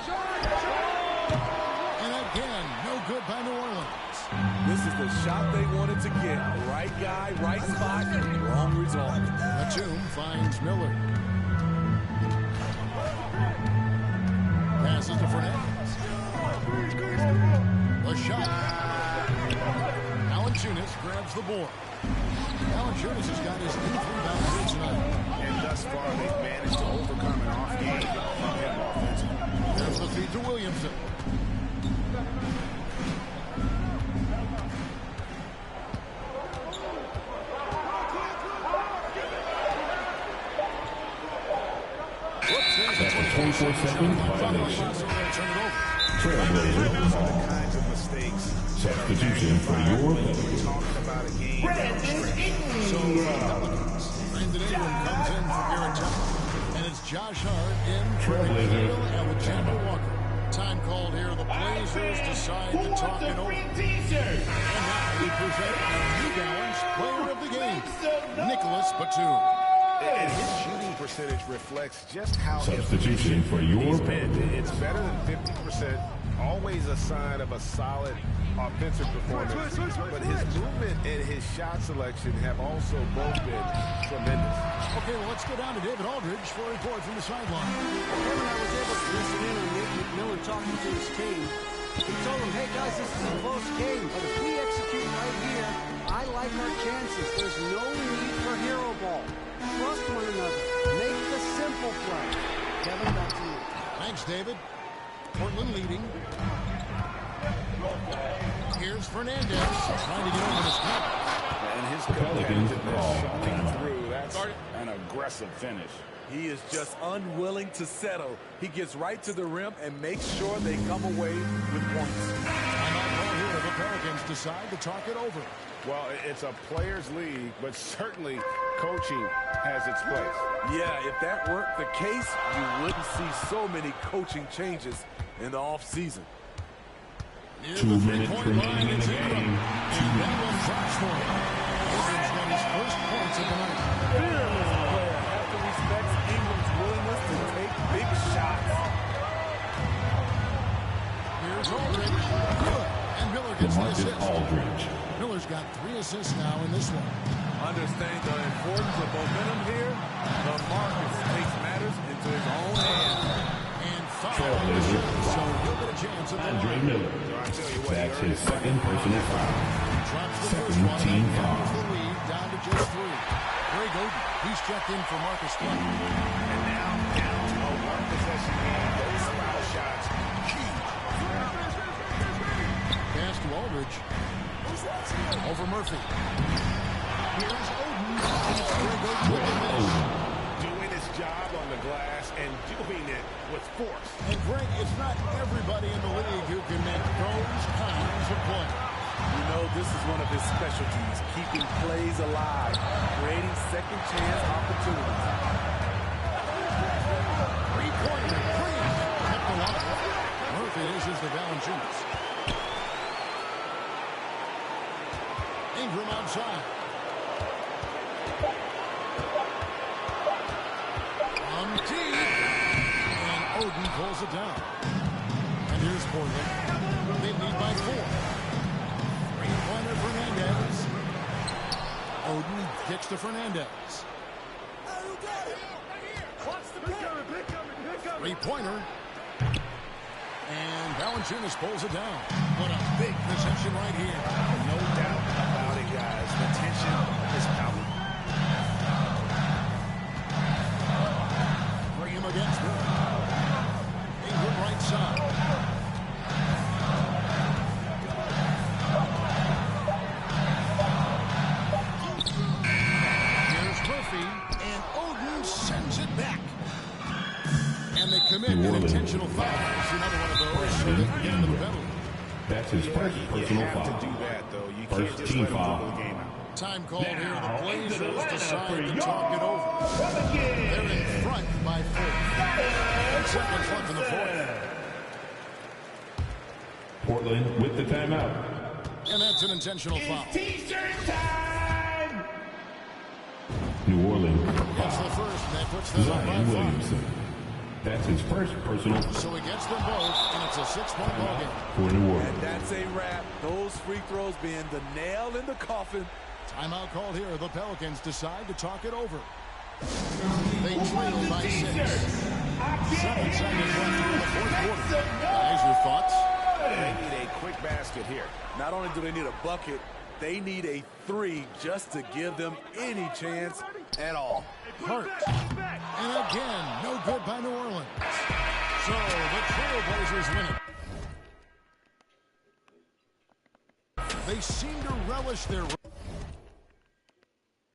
S2: And again, no good by New Orleans.
S13: This is the shot they wanted to get. Right guy, right spot, wrong result.
S2: Batum finds Miller. Passes to Fernandez. A shot. Valanciunas grabs the board. Valanciunas has got his 8th rebound here tonight.
S3: And thus far, they've managed to overcome an off game from him offensively.
S2: There's the feed to Williamson.
S6: That's a 24-second violation. Trailblazers.
S3: The kinds of mistakes.
S6: Substitution for your players.
S3: Talking about a game.
S2: So Pelicans. Brandon Ingram comes in for Garrett Temple. And it's Josh Hart in for Alexander Walker. Time called here. The Blazers decide to talk it over. And now we present our New Balance Player of the Game, Nicholas Batum.
S3: And his shooting percentage reflects just how
S6: Substitution for your
S3: been.
S6: players.
S3: It's better than 50%. Always a sign of a solid offensive performance. But his movement and his shot selection have also both been tremendous.
S2: Okay, well, let's go down to David Aldridge for a report from the sideline.
S5: When I was able to listen in on Nick McMillan talking to his team, He told them, hey guys, this is a close game, but if we execute right here, I like our chances. There's no need for hero ball. Trust one another. Make the simple play. Kevin, back to you.
S2: Thanks, David. Portland leading. Here's Fernandez trying to get over his head.
S14: And his competitiveness showing through. That's an aggressive finish.
S13: He is just unwilling to settle. He gets right to the rim and makes sure they come away with points.
S2: Timeout here. The Pelicans decide to talk it over.
S14: Well, it's a players' league, but certainly coaching has its place.
S13: Yeah, if that weren't the case, you wouldn't see so many coaching changes in the offseason.
S6: 2 minutes remaining in the game.
S2: And that one drops for him. Ingram's got his first points of the night.
S13: Fearless player has to respect Ingram's willingness to take big shots.
S2: Here's Aldridge. Good. And Miller gets the assist.
S6: Aldridge.
S2: Miller's got 3 assists now in this one.
S13: Understand the importance of momentum here. The Marcus takes matters into his own hands.
S2: And foul on the shot, so he'll get a chance at the
S6: Andre
S2: line.
S6: Miller. That's his second personal foul.
S2: Drops the
S6: Second
S2: first one.
S6: team
S2: And
S6: foul.
S2: the lead down to just 3. Greg Oden, he's checked in for Marcus Smart.
S3: And now down to a one-possession game. Those foul shots, huge.
S2: Pass to Aldridge. Over Murphy. Here's Oden. And it's Greg Oden with the miss.
S3: Doing his job on the glass and doing it with force.
S2: And Greg, it's not everybody in the league who can make those kinds of plays.
S13: You know, this is one of his specialties, keeping plays alive, creating second chance opportunities.
S2: Three-pointer. Green. Kept alive. Murphy issues the Valanciunas. Ingram outside. On deep. And Oden pulls it down. And here's Portland. They lead by 4. Three-pointer Fernandez. Oden kicks to Fernandez. Three-pointer. And Valanciunas pulls it down. What a big possession right here.
S3: No doubt about it, guys. The tension is palpable.
S2: Bring him against him. Ingram right side. Here's Murphy, and Oden sends it back. And they commit an intentional foul. It's another one of those, so they can get into the penalty.
S6: That's his first personal foul.
S3: You have to do that, though. You
S6: First
S3: can't just
S6: team
S3: let him
S6: foul.
S3: go the game out.
S2: Time called here. The Blazers decide to talk it over. They're in front by 4. 10 seconds left in the fourth.
S6: Portland with the timeout.
S2: And that's an intentional foul.
S6: New Orleans.
S2: That's the first, and that puts them up by 5.
S6: Williamson. That's his first personal
S2: So he gets them both, and it's a 6-point ball game.
S6: for New Orleans.
S13: And that's a wrap. Those free throws being the nail in the coffin.
S2: Timeout called here. The Pelicans decide to talk it over. They trail by 6. 7 seconds left in the fourth quarter. Guys, your thoughts?
S3: They need a quick basket here.
S13: Not only do they need a bucket, they need a 3 just to give them any chance at all.
S2: Hurt. And again, no good by New Orleans. So the Trailblazers win it. They seem to relish their